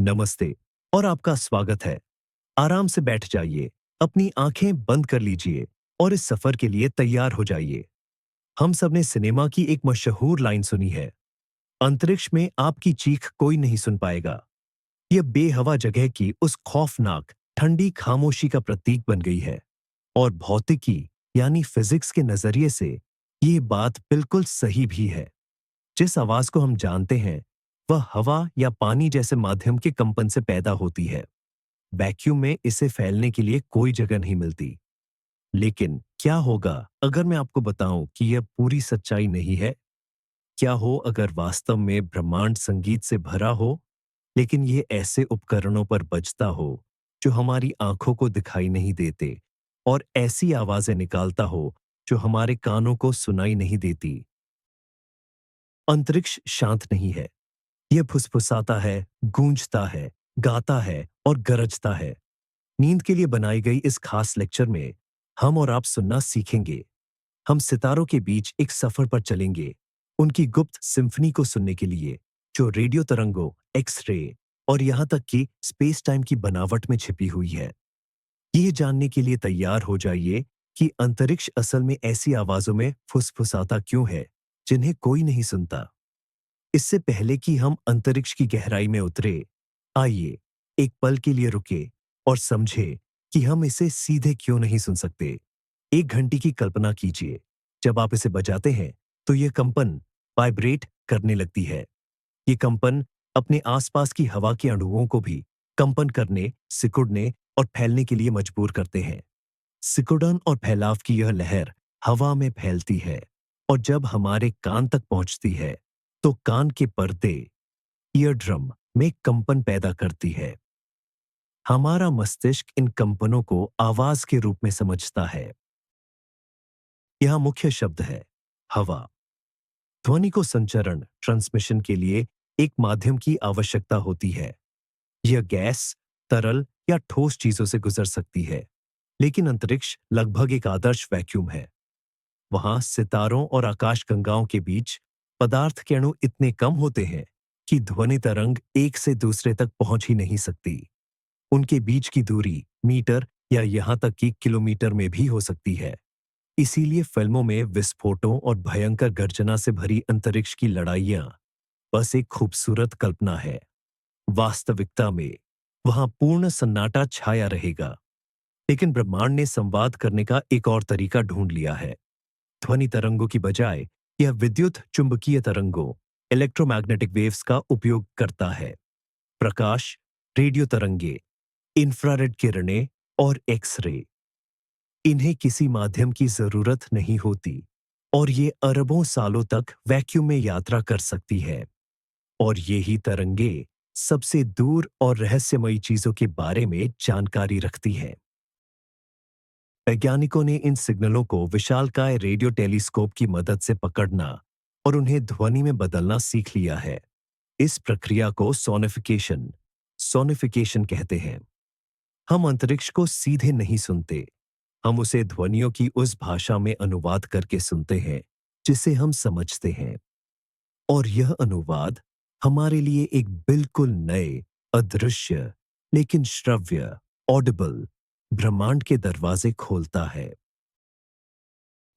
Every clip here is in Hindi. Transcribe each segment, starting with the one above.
नमस्ते और आपका स्वागत है। आराम से बैठ जाइए, अपनी आंखें बंद कर लीजिए और इस सफर के लिए तैयार हो जाइए। हम सब ने सिनेमा की एक मशहूर लाइन सुनी है, अंतरिक्ष में आपकी चीख कोई नहीं सुन पाएगा। यह बेहवा जगह की उस खौफनाक ठंडी खामोशी का प्रतीक बन गई है और भौतिकी यानी फिजिक्स के नजरिए से ये बात बिल्कुल सही भी है। जिस आवाज को हम जानते हैं वह हवा या पानी जैसे माध्यम के कंपन से पैदा होती है। वैक्यूम में इसे फैलने के लिए कोई जगह नहीं मिलती। लेकिन क्या होगा अगर मैं आपको बताऊं कि यह पूरी सच्चाई नहीं है? क्या हो अगर वास्तव में ब्रह्मांड संगीत से भरा हो, लेकिन ये ऐसे उपकरणों पर बजता हो जो हमारी आंखों को दिखाई नहीं देते और ऐसी आवाजें निकालता हो जो हमारे कानों को सुनाई नहीं देती। अंतरिक्ष शांत नहीं है। यह फुसफुसाता है, गूंजता है, गाता है और गरजता है। नींद के लिए बनाई गई इस खास लेक्चर में हम और आप सुनना सीखेंगे। हम सितारों के बीच एक सफर पर चलेंगे, उनकी गुप्त सिम्फनी को सुनने के लिए, जो रेडियो तरंगों, एक्स-रे और यहाँ तक कि स्पेस टाइम की बनावट में छिपी हुई है। ये जानने के लिए तैयार हो जाइए कि अंतरिक्ष असल में ऐसी आवाजों में फुसफुसाता क्यों है, जिन्हें कोई नहीं सुनता। इससे पहले कि हम अंतरिक्ष की गहराई में उतरे, आइए एक पल के लिए रुके और समझे कि हम इसे सीधे क्यों नहीं सुन सकते। एक घंटी की कल्पना कीजिए। जब आप इसे बजाते हैं तो यह कंपन वाइब्रेट करने लगती है। ये कंपन अपने आसपास की हवा के अणुओं को भी कंपन करने, सिकुड़ने और फैलने के लिए मजबूर करते हैं। सिकुड़न और फैलाव की यह लहर हवा में फैलती है और जब हमारे कान तक पहुंचती है तो कान के पर्दे, ईयर ड्रम में कंपन पैदा करती है। हमारा मस्तिष्क इन कंपनों को आवाज के रूप में समझता है। यहाँ मुख्य शब्द है हवा। ध्वनि को संचरण ट्रांसमिशन के लिए एक माध्यम की आवश्यकता होती है। यह गैस, तरल या ठोस चीजों से गुजर सकती है, लेकिन अंतरिक्ष लगभग एक आदर्श वैक्यूम है। वहां सितारों और आकाशगंगाओं के बीच पदार्थ के अणु इतने कम होते हैं कि ध्वनि तरंग एक से दूसरे तक पहुंच ही नहीं सकती। उनके बीच की दूरी मीटर या यहां तक कि किलोमीटर में भी हो सकती है। इसीलिए फिल्मों में विस्फोटों और भयंकर गर्जना से भरी अंतरिक्ष की लड़ाइयां बस एक खूबसूरत कल्पना है। वास्तविकता में वहां पूर्ण सन्नाटा छाया रहेगा। लेकिन ब्रह्मांड ने संवाद करने का एक और तरीका ढूंढ लिया है। ध्वनि तरंगों की बजाय यह विद्युत चुंबकीय तरंगों, इलेक्ट्रोमैग्नेटिक वेव्स का उपयोग करता है। प्रकाश, रेडियो तरंगे, इंफ्रारेड किरणें और एक्स-रे, इन्हें किसी माध्यम की जरूरत नहीं होती और ये अरबों सालों तक वैक्यूम में यात्रा कर सकती है। और यही तरंगे सबसे दूर और रहस्यमयी चीजों के बारे में जानकारी रखती है। वैज्ञानिकों ने इन सिग्नलों को विशालकाय रेडियो टेलीस्कोप की मदद से पकड़ना और उन्हें ध्वनि में बदलना सीख लिया है। इस प्रक्रिया को सोनिफिकेशन सोनिफिकेशन कहते हैं। हम अंतरिक्ष को सीधे नहीं सुनते, हम उसे ध्वनियों की उस भाषा में अनुवाद करके सुनते हैं जिसे हम समझते हैं। और यह अनुवाद हमारे लिए एक बिल्कुल नए, अदृश्य लेकिन श्रव्य, ऑडिबल ब्रह्मांड के दरवाजे खोलता है।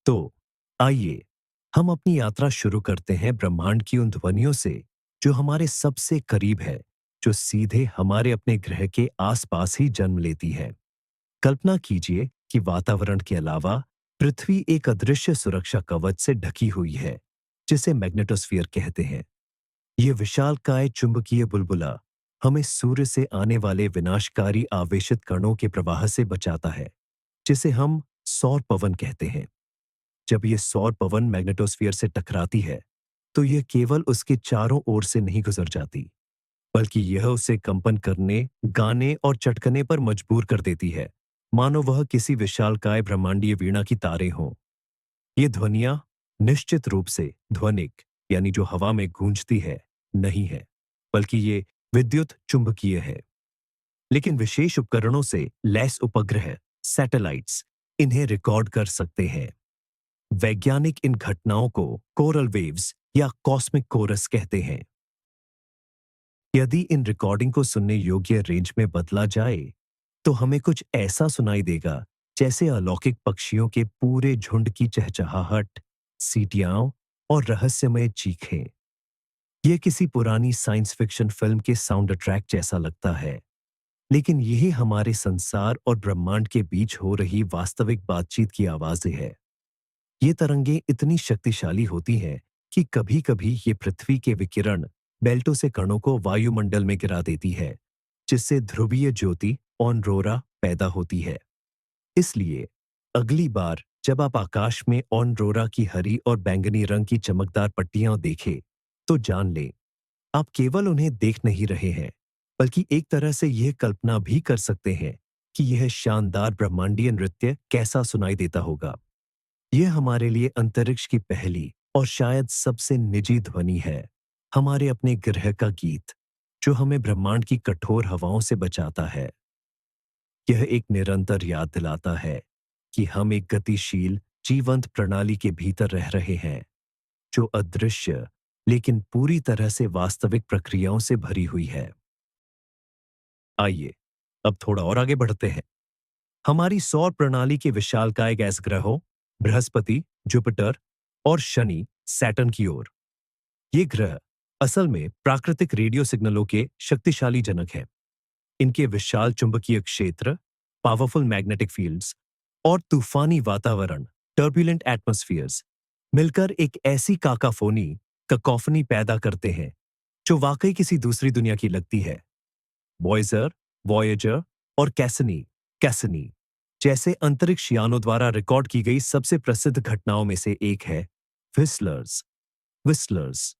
तो आइए हम अपनी यात्रा शुरू करते हैं ब्रह्मांड की उन ध्वनियों से जो हमारे सबसे करीब है, जो सीधे हमारे अपने ग्रह के आसपास ही जन्म लेती है। कल्पना कीजिए कि वातावरण के अलावा पृथ्वी एक अदृश्य सुरक्षा कवच से ढकी हुई है, जिसे मैग्नेटोस्फीयर कहते हैं। यह विशालकाय चुंबकीय बुलबुला हमें सूर्य से आने वाले विनाशकारी आवेशित कणों के प्रवाह से बचाता है, जिसे हम सौर पवन कहते हैं। जब यह सौर पवन मैग्नेटोस्फीयर से टकराती है, तो यह केवल उसके चारों ओर से नहीं गुजर जाती, बल्कि यह उसे कंपन करने, गाने और चटकने पर मजबूर कर देती है, मानो वह किसी विशालकाय ब्रह्मांडीय वीणा की तारें हों। ये ध्वनियां निश्चित रूप से ध्वनिक, यानी जो हवा में गूंजती है, नहीं है, बल्कि ये विद्युत चुंबकीय है। लेकिन विशेष उपकरणों से लैस उपग्रह, सैटेलाइट्स, इन्हें रिकॉर्ड कर सकते हैं। वैज्ञानिक इन घटनाओं को कोरल वेव्स या कॉस्मिक कोरस कहते हैं। यदि इन रिकॉर्डिंग को सुनने योग्य रेंज में बदला जाए तो हमें कुछ ऐसा सुनाई देगा जैसे अलौकिक पक्षियों के पूरे झुंड की चहचहाहट, सीटियां और रहस्यमय चीखें। यह किसी पुरानी साइंस फिक्शन फिल्म के साउंड ट्रैक जैसा लगता है, लेकिन यही हमारे संसार और ब्रह्मांड के बीच हो रही वास्तविक बातचीत की आवाजें हैं। ये तरंगें इतनी शक्तिशाली होती हैं कि कभी-कभी ये पृथ्वी के विकिरण बेल्टों से कणों को वायुमंडल में गिरा देती है, जिससे ध्रुवीय ज्योति ऑनरोरा पैदा होती है। इसलिए अगली बार जब आप आकाश में ऑनरोरा की हरी और बैंगनी रंग की चमकदार पट्टियां देखें, तो जान लें आप केवल उन्हें देख नहीं रहे हैं, बल्कि एक तरह से यह कल्पना भी कर सकते हैं कि यह शानदार ब्रह्मांडीय नृत्य कैसा सुनाई देता होगा। यह हमारे लिए अंतरिक्ष की पहली और शायद सबसे निजी ध्वनि है, हमारे अपने ग्रह का गीत, जो हमें ब्रह्मांड की कठोर हवाओं से बचाता है। यह एक निरंतर याद दिलाता है कि हम एक गतिशील, जीवंत प्रणाली के भीतर रह रहे हैं, जो अदृश्य लेकिन पूरी तरह से वास्तविक प्रक्रियाओं से भरी हुई है। आइए अब थोड़ा और आगे बढ़ते हैं। हमारी सौर प्रणाली के विशालकाय गैस ग्रहों बृहस्पति, जुपिटर और शनि, सैटर्न की ओर। ये ग्रह असल में प्राकृतिक रेडियो सिग्नलों के शक्तिशाली जनक हैं। इनके विशाल चुंबकीय क्षेत्र, पावरफुल मैग्नेटिक फील्ड्स और तूफानी वातावरण, टर्बुलेंट एटमॉस्फेयर्स मिलकर एक ऐसी कैकोफनी पैदा करते हैं जो वाकई किसी दूसरी दुनिया की लगती है। वॉयजर, वॉयेजर और कैसनी जैसे अंतरिक्ष यानों द्वारा रिकॉर्ड की गई सबसे प्रसिद्ध घटनाओं में से एक है विस्लर्स।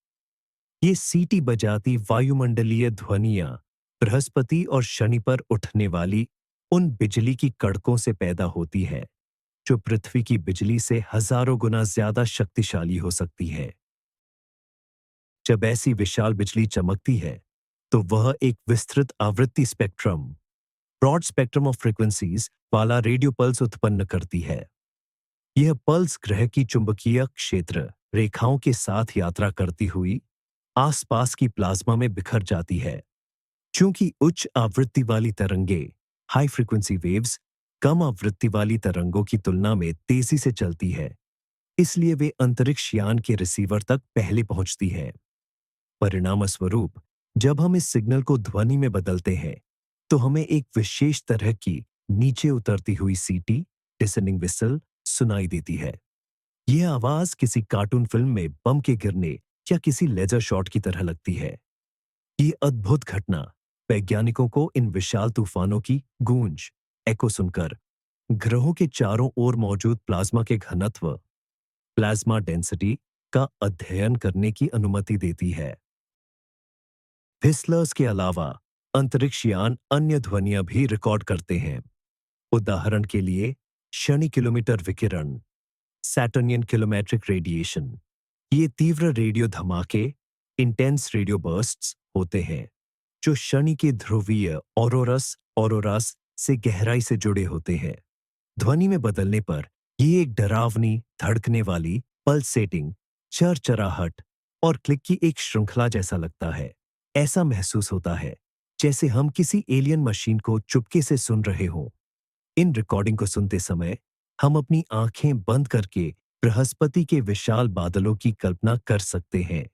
ये सीटी बजाती वायुमंडलीय ध्वनियां बृहस्पति और शनि पर उठने वाली उन बिजली की कड़कों से पैदा होती है, जो पृथ्वी की बिजली से हजारों गुना ज्यादा शक्तिशाली हो सकती है। जब ऐसी विशाल बिजली चमकती है, तो वह एक विस्तृत आवृत्ति spectrum, broad spectrum of frequencies वाला रेडियो पल्स उत्पन्न करती है। यह पल्स ग्रह की चुंबकीय क्षेत्र रेखाओं के साथ यात्रा करती हुई आसपास की प्लाज्मा में बिखर जाती है। चूंकि उच्च आवृत्ति वाली तरंगे, हाई फ्रीक्वेंसी वेव्स, कम आवृत्ति वाली तरंगों की तुलना में तेजी से चलती है, इसलिए वे अंतरिक्ष यान के रिसीवर तक पहले पहुंचती है। परिणामस्वरूप जब हम इस सिग्नल को ध्वनि में बदलते हैं, तो हमें एक विशेष तरह की नीचे उतरती हुई सीटी, डिसेंडिंग विसल सुनाई देती है। यह आवाज किसी कार्टून फिल्म में बम के गिरने या किसी लेजर शॉट की तरह लगती है। ये अद्भुत घटना वैज्ञानिकों को इन विशाल तूफानों की गूंज, एको सुनकर ग्रहों के चारों ओर मौजूद प्लाज्मा के घनत्व, प्लाज्मा डेंसिटी का अध्ययन करने की अनुमति देती है। व्हिस्लर्स के अलावा अंतरिक्ष यान अन्य ध्वनियां भी रिकॉर्ड करते हैं। उदाहरण के लिए शनि किलोमीटर विकिरण, सैटर्नियन किलोमेट्रिक रेडिएशन। ये तीव्र रेडियो धमाके, इंटेंस रेडियो बर्स्ट्स होते हैं, जो शनि के ध्रुवीय ऑरोरास से गहराई से जुड़े होते हैं। ध्वनि में बदलने पर ये एक डरावनी, धड़कने वाली, पल्सेटिंग, चरचराहट और क्लिक की एक श्रृंखला जैसा लगता है। ऐसा महसूस होता है जैसे हम किसी एलियन मशीन को चुपके से सुन रहे हों। इन रिकॉर्डिंग को सुनते समय हम अपनी आंखें बंद करके बृहस्पति के विशाल बादलों की कल्पना कर सकते हैं,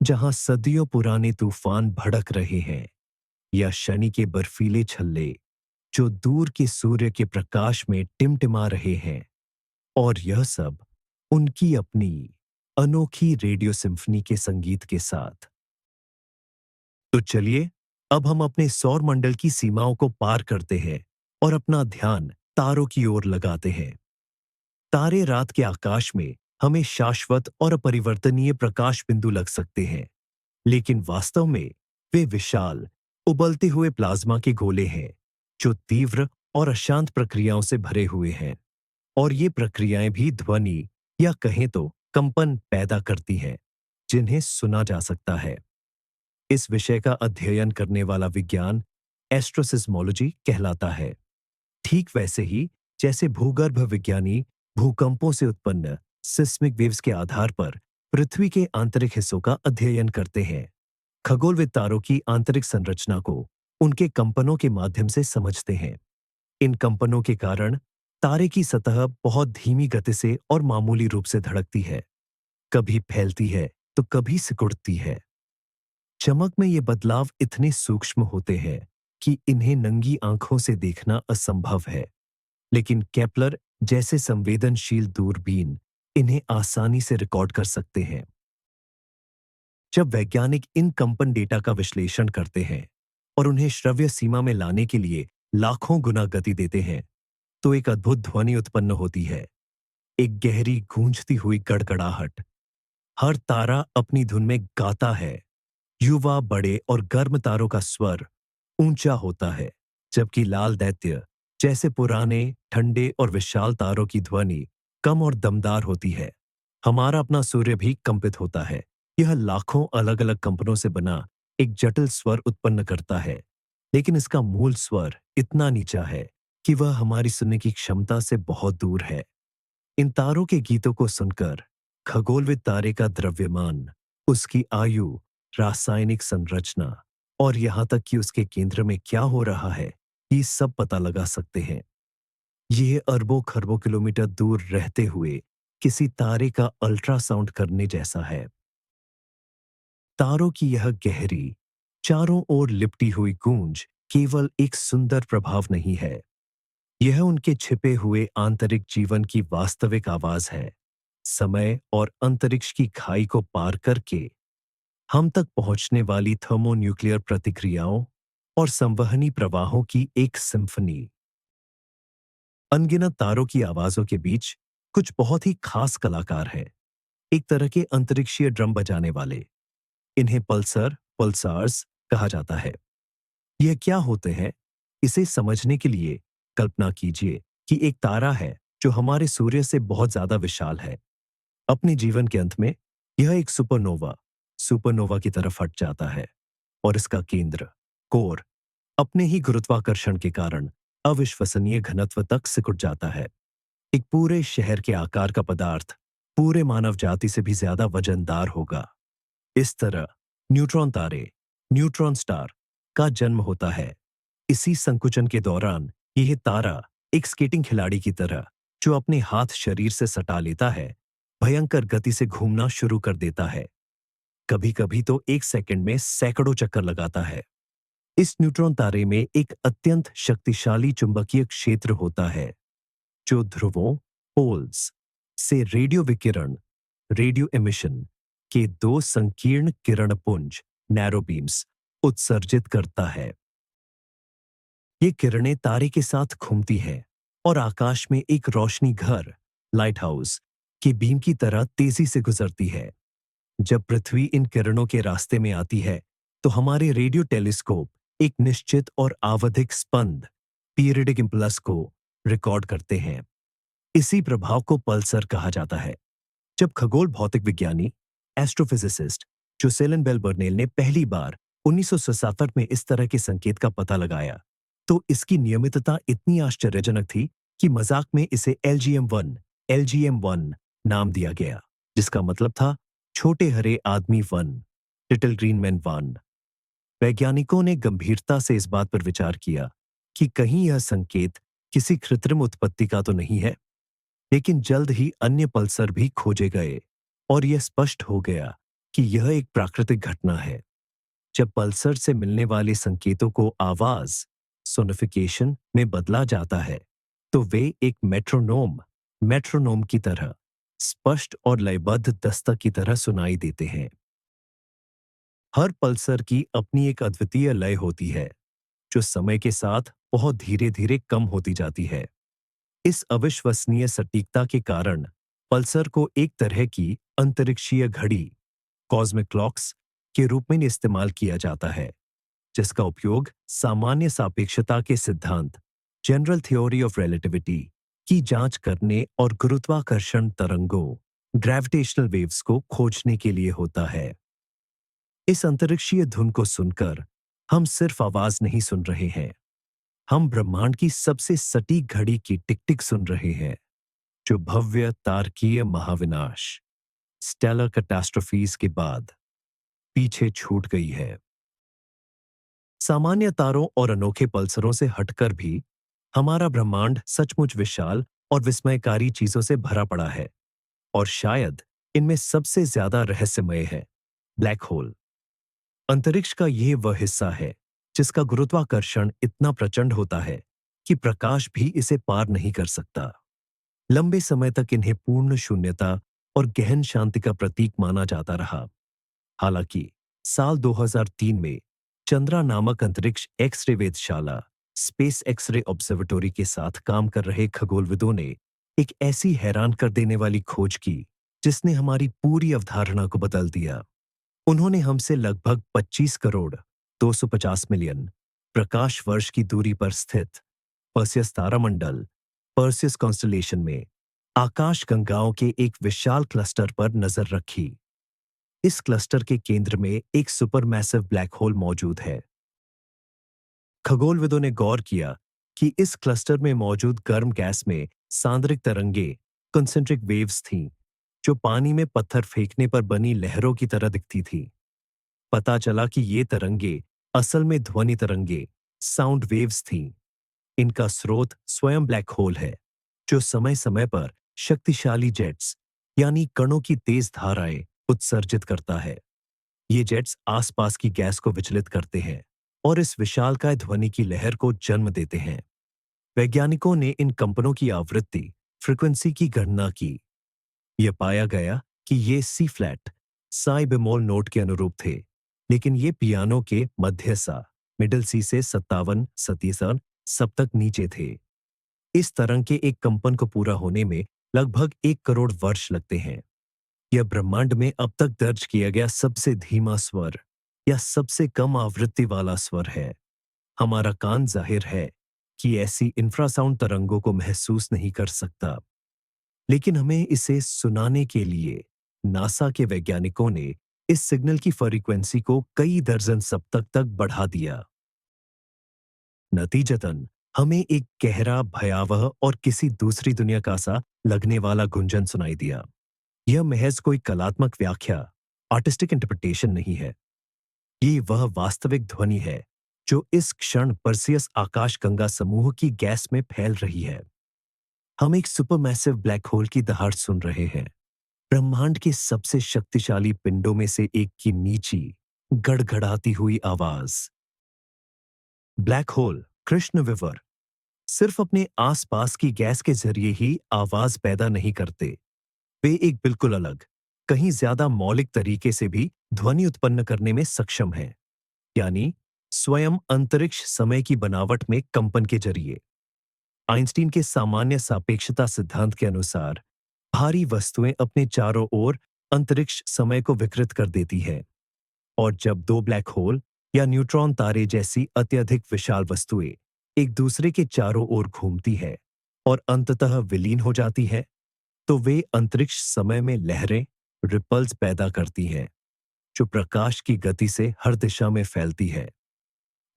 जहां सदियों पुराने तूफान भड़क रहे हैं, या शनि के बर्फीले छल्ले जो दूर के सूर्य के प्रकाश में टिमटिमा रहे हैं। और यह सब उनकी अपनी अनोखी रेडियो सिम्फनी के संगीत के साथ। तो चलिए अब हम अपने सौर मंडल की सीमाओं को पार करते हैं और अपना ध्यान तारों की ओर लगाते हैं। तारे रात के आकाश में हमें शाश्वत और अपरिवर्तनीय प्रकाश बिंदु लग सकते हैं, लेकिन वास्तव में वे विशाल, उबलते हुए प्लाज्मा के गोले हैं, जो तीव्र और अशांत प्रक्रियाओं से भरे हुए हैं। और ये प्रक्रियाएं भी ध्वनि या कहें तो कंपन पैदा करती हैं, जिन्हें सुना जा सकता है। इस विषय का अध्ययन करने वाला विज्ञान एस्ट्रोसिस्मोलॉजी कहलाता है। ठीक वैसे ही जैसे भूगर्भ विज्ञानी भूकंपों से उत्पन्न सिस्मिक वेव्स के आधार पर पृथ्वी के आंतरिक हिस्सों का अध्ययन करते हैं, खगोलविद तारों की आंतरिक संरचना को उनके कंपनों के माध्यम से समझते हैं। इन कंपनों के कारण तारे की सतह बहुत धीमी गति से और मामूली रूप से धड़कती है, कभी फैलती है तो कभी सिकुड़ती है। चमक में ये बदलाव इतने सूक्ष्म होते हैं कि इन्हें नंगी आंखों से देखना असंभव है, लेकिन केपलर जैसे संवेदनशील दूरबीन इन्हें आसानी से रिकॉर्ड कर सकते हैं। जब वैज्ञानिक इन कंपन डेटा का विश्लेषण करते हैं और उन्हें श्रव्य सीमा में लाने के लिए लाखों गुना गति देते हैं, तो एक अद्भुत ध्वनि उत्पन्न होती है, एक गहरी गूंजती हुई गड़गड़ाहट। हर तारा अपनी धुन में गाता है। युवा, बड़े और गर्म तारों का स्वर ऊंचा होता है, जबकि लाल दैत्य जैसे पुराने, ठंडे और विशाल तारों की ध्वनि कम और दमदार होती है। हमारा अपना सूर्य भी कंपित होता है। यह लाखों अलग अलग कंपनों से बना एक जटिल स्वर उत्पन्न करता है, लेकिन इसका मूल स्वर इतना नीचा है कि वह हमारी सुनने की क्षमता से बहुत दूर है। इन तारों के गीतों को सुनकर खगोलविद तारे का द्रव्यमान, उसकी आयु, रासायनिक संरचना और यहां तक कि उसके केंद्र में क्या हो रहा है, ये सब पता लगा सकते हैं। यह अरबों खरबों किलोमीटर दूर रहते हुए किसी तारे का अल्ट्रासाउंड करने जैसा है। तारों की यह गहरी, चारों ओर लिपटी हुई गूंज केवल एक सुंदर प्रभाव नहीं है, यह उनके छिपे हुए आंतरिक जीवन की वास्तविक आवाज है। समय और अंतरिक्ष की खाई को पार करके हम तक पहुंचने वाली थर्मोन्यूक्लियर प्रतिक्रियाओं और संवहनी प्रवाहों की एक सिम्फनी। अनगिनत तारों की आवाजों के बीच कुछ बहुत ही खास कलाकार हैं, एक तरह के अंतरिक्षीय ड्रम बजाने वाले। इन्हें पल्सार्स कहा जाता है। यह क्या होते हैं, इसे समझने के लिए कल्पना कीजिए कि एक तारा है जो हमारे सूर्य से बहुत ज्यादा विशाल है। अपने जीवन के अंत में यह एक सुपरनोवा की तरफ हट जाता है और इसका केंद्र, कोर, अपने ही गुरुत्वाकर्षण के कारण अविश्वसनीय घनत्व तक सिकुड़ जाता है। एक पूरे शहर के आकार का पदार्थ पूरे मानव जाति से भी ज्यादा वजनदार होगा। इस तरह न्यूट्रॉन तारे, न्यूट्रॉन स्टार का जन्म होता है। इसी संकुचन के दौरान यह तारा एक स्केटिंग खिलाड़ी की तरह, जो अपने हाथ शरीर से सटा लेता है, भयंकर गति से घूमना शुरू कर देता है। कभी कभी तो एक सेकंड में सैकड़ों चक्कर लगाता है। इस न्यूट्रॉन तारे में एक अत्यंत शक्तिशाली चुंबकीय क्षेत्र होता है, जो ध्रुवों, पोल्स से रेडियो विकिरण, रेडियो एमिशन के दो संकीर्ण किरणपुंज, नैरो बीम्स, उत्सर्जित करता है। ये किरणें तारे के साथ घूमती हैं और आकाश में एक रोशनी घर, लाइट हाउस की बीम की तरह तेजी से गुजरती है। जब पृथ्वी इन किरणों के रास्ते में आती है, तो हमारे रेडियो टेलीस्कोप एक निश्चित और आवधिक स्पंद, पीरियडिक इम्पल्स को रिकॉर्ड करते हैं। इसी प्रभाव को पल्सर कहा जाता है। जब खगोल भौतिक विज्ञानी, एस्ट्रोफिजिसिस्ट जोसेलन बेल बर्नेल ने पहली बार 1977 में इस तरह के संकेत का पता लगाया, तो इसकी नियमितता इतनी आश्चर्यजनक थी कि मजाक में इसे LGM-1 नाम दिया गया, जिसका मतलब था छोटे हरे आदमी 1, लिटिल ग्रीन मैन 1। वैज्ञानिकों ने गंभीरता से इस बात पर विचार किया कि कहीं यह संकेत किसी कृत्रिम उत्पत्ति का तो नहीं है, लेकिन जल्द ही अन्य पल्सर भी खोजे गए और यह स्पष्ट हो गया कि यह एक प्राकृतिक घटना है। जब पल्सर से मिलने वाले संकेतों को आवाज, सोनिफिकेशन में बदला जाता है, तो वे एक मेट्रोनोम की तरह स्पष्ट और लयबद्ध दस्तक की तरह सुनाई देते हैं। हर पल्सर की अपनी एक अद्वितीय लय होती है, जो समय के साथ बहुत धीरे धीरे कम होती जाती है। इस अविश्वसनीय सटीकता के कारण पल्सर को एक तरह की अंतरिक्षीय घड़ी, कॉस्मिक क्लॉक्स के रूप में इस्तेमाल किया जाता है, जिसका उपयोग सामान्य सापेक्षता के सिद्धांत, जनरल थ्योरी ऑफ रिलेटिविटी की जांच करने और गुरुत्वाकर्षण तरंगों, ग्रेविटेशनल वेव्स को खोजने के लिए होता है। इस अंतरिक्षीय धुन को सुनकर हम सिर्फ आवाज नहीं सुन रहे हैं, हम ब्रह्मांड की सबसे सटीक घड़ी की टिक टिक सुन रहे हैं, जो भव्य तारकीय महाविनाश, स्टेलर कैटास्ट्रोफीज के बाद पीछे छूट गई है। सामान्य तारों और अनोखे पल्सरों से हटकर भी हमारा ब्रह्मांड सचमुच विशाल और विस्मयकारी चीजों से भरा पड़ा है, और शायद इनमें सबसे ज्यादा रहस्यमय है ब्लैक होल। अंतरिक्ष का यह वह हिस्सा है जिसका गुरुत्वाकर्षण इतना प्रचंड होता है कि प्रकाश भी इसे पार नहीं कर सकता। लंबे समय तक इन्हें पूर्ण शून्यता और गहन शांति का प्रतीक माना जाता रहा। हालांकि साल 2003 में चंद्रा नामक अंतरिक्ष एक्स-रे वेधशाला स्पेस एक्स-रे ऑब्जर्वेटरी के साथ काम कर रहे खगोलविदों ने एक ऐसी हैरान कर देने वाली खोज की जिसने हमारी पूरी अवधारणा को बदल दिया। उन्होंने हमसे लगभग 25 करोड़ 250 मिलियन प्रकाश वर्ष की दूरी पर स्थित पर्सियस तारामंडल पर्सियस कॉन्स्टलेशन में आकाश गंगाओं के एक विशाल क्लस्टर पर नजर रखी। इस क्लस्टर के केंद्र में एक सुपरमैसिव ब्लैक होल मौजूद है। खगोलविदों ने गौर किया कि इस क्लस्टर में मौजूद गर्म गैस में सांद्रिक तरंगे कंसेंट्रिक वेव्स थीं, जो पानी में पत्थर फेंकने पर बनी लहरों की तरह दिखती थी। पता चला कि ये तरंगे असल में ध्वनि तरंगे साउंड वेव्स थीं। इनका स्रोत स्वयं ब्लैक होल है, जो समय समय पर शक्तिशाली जेट्स यानी कणों की तेज धाराएं उत्सर्जित करता है। ये जेट्स आसपास की गैस को विचलित करते हैं और इस विशालकाय ध्वनि की लहर को जन्म देते हैं। वैज्ञानिकों ने इन कंपनों की आवृत्ति फ्रीक्वेंसी की गणना की। यह पाया गया कि ये सी फ्लैट साई बेमोल नोट के अनुरूप थे, लेकिन ये पियानो के मध्य सा मिडिल सी से 57 सप्तक नीचे थे। इस तरंग के एक कंपन को पूरा होने में लगभग 1 करोड़ वर्ष लगते हैं। यह ब्रह्मांड में अब तक दर्ज किया गया सबसे धीमा स्वर या सबसे कम आवृत्ति वाला स्वर है। हमारा कान जाहिर है कि ऐसी इंफ्रासाउंड तरंगों को महसूस नहीं कर सकता, लेकिन हमें इसे सुनाने के लिए नासा के वैज्ञानिकों ने इस सिग्नल की फ्रीक्वेंसी को कई दर्जन सप्तक तक बढ़ा दिया। नतीजतन हमें एक गहरा, भयावह और किसी दूसरी दुनिया का सा लगने वाला गुंजन सुनाई दिया। यह महज कोई कलात्मक व्याख्या, आर्टिस्टिक इंटरप्रिटेशन नहीं है। ये वह वास्तविक ध्वनि है जो इस क्षण परसियस आकाशगंगा समूह की गैस में फैल रही है। हम एक सुपरमैसिव ब्लैक होल की दहाड़ सुन रहे हैं, ब्रह्मांड के सबसे शक्तिशाली पिंडों में से एक की नीची, गड़गड़ाती हुई आवाज। ब्लैक होल कृष्ण विवर सिर्फ अपने आसपास की गैस के जरिए ही आवाज पैदा नहीं करते। वे एक बिल्कुल अलग, कहीं ज्यादा मौलिक तरीके से भी ध्वनि उत्पन्न करने में सक्षम हैं, यानी स्वयं अंतरिक्ष समय की बनावट में कंपन के जरिए। आइंस्टीन के सामान्य सापेक्षता सिद्धांत के अनुसार भारी वस्तुएं अपने चारों ओर अंतरिक्ष समय को विकृत कर देती हैं, और जब दो ब्लैक होल या न्यूट्रॉन तारे जैसी अत्यधिक विशाल वस्तुएं एक दूसरे के चारों ओर घूमती है और अंततः विलीन हो जाती है, तो वे अंतरिक्ष समय में लहरें, रिपल्स पैदा करती हैं, जो प्रकाश की गति से हर दिशा में फैलती है।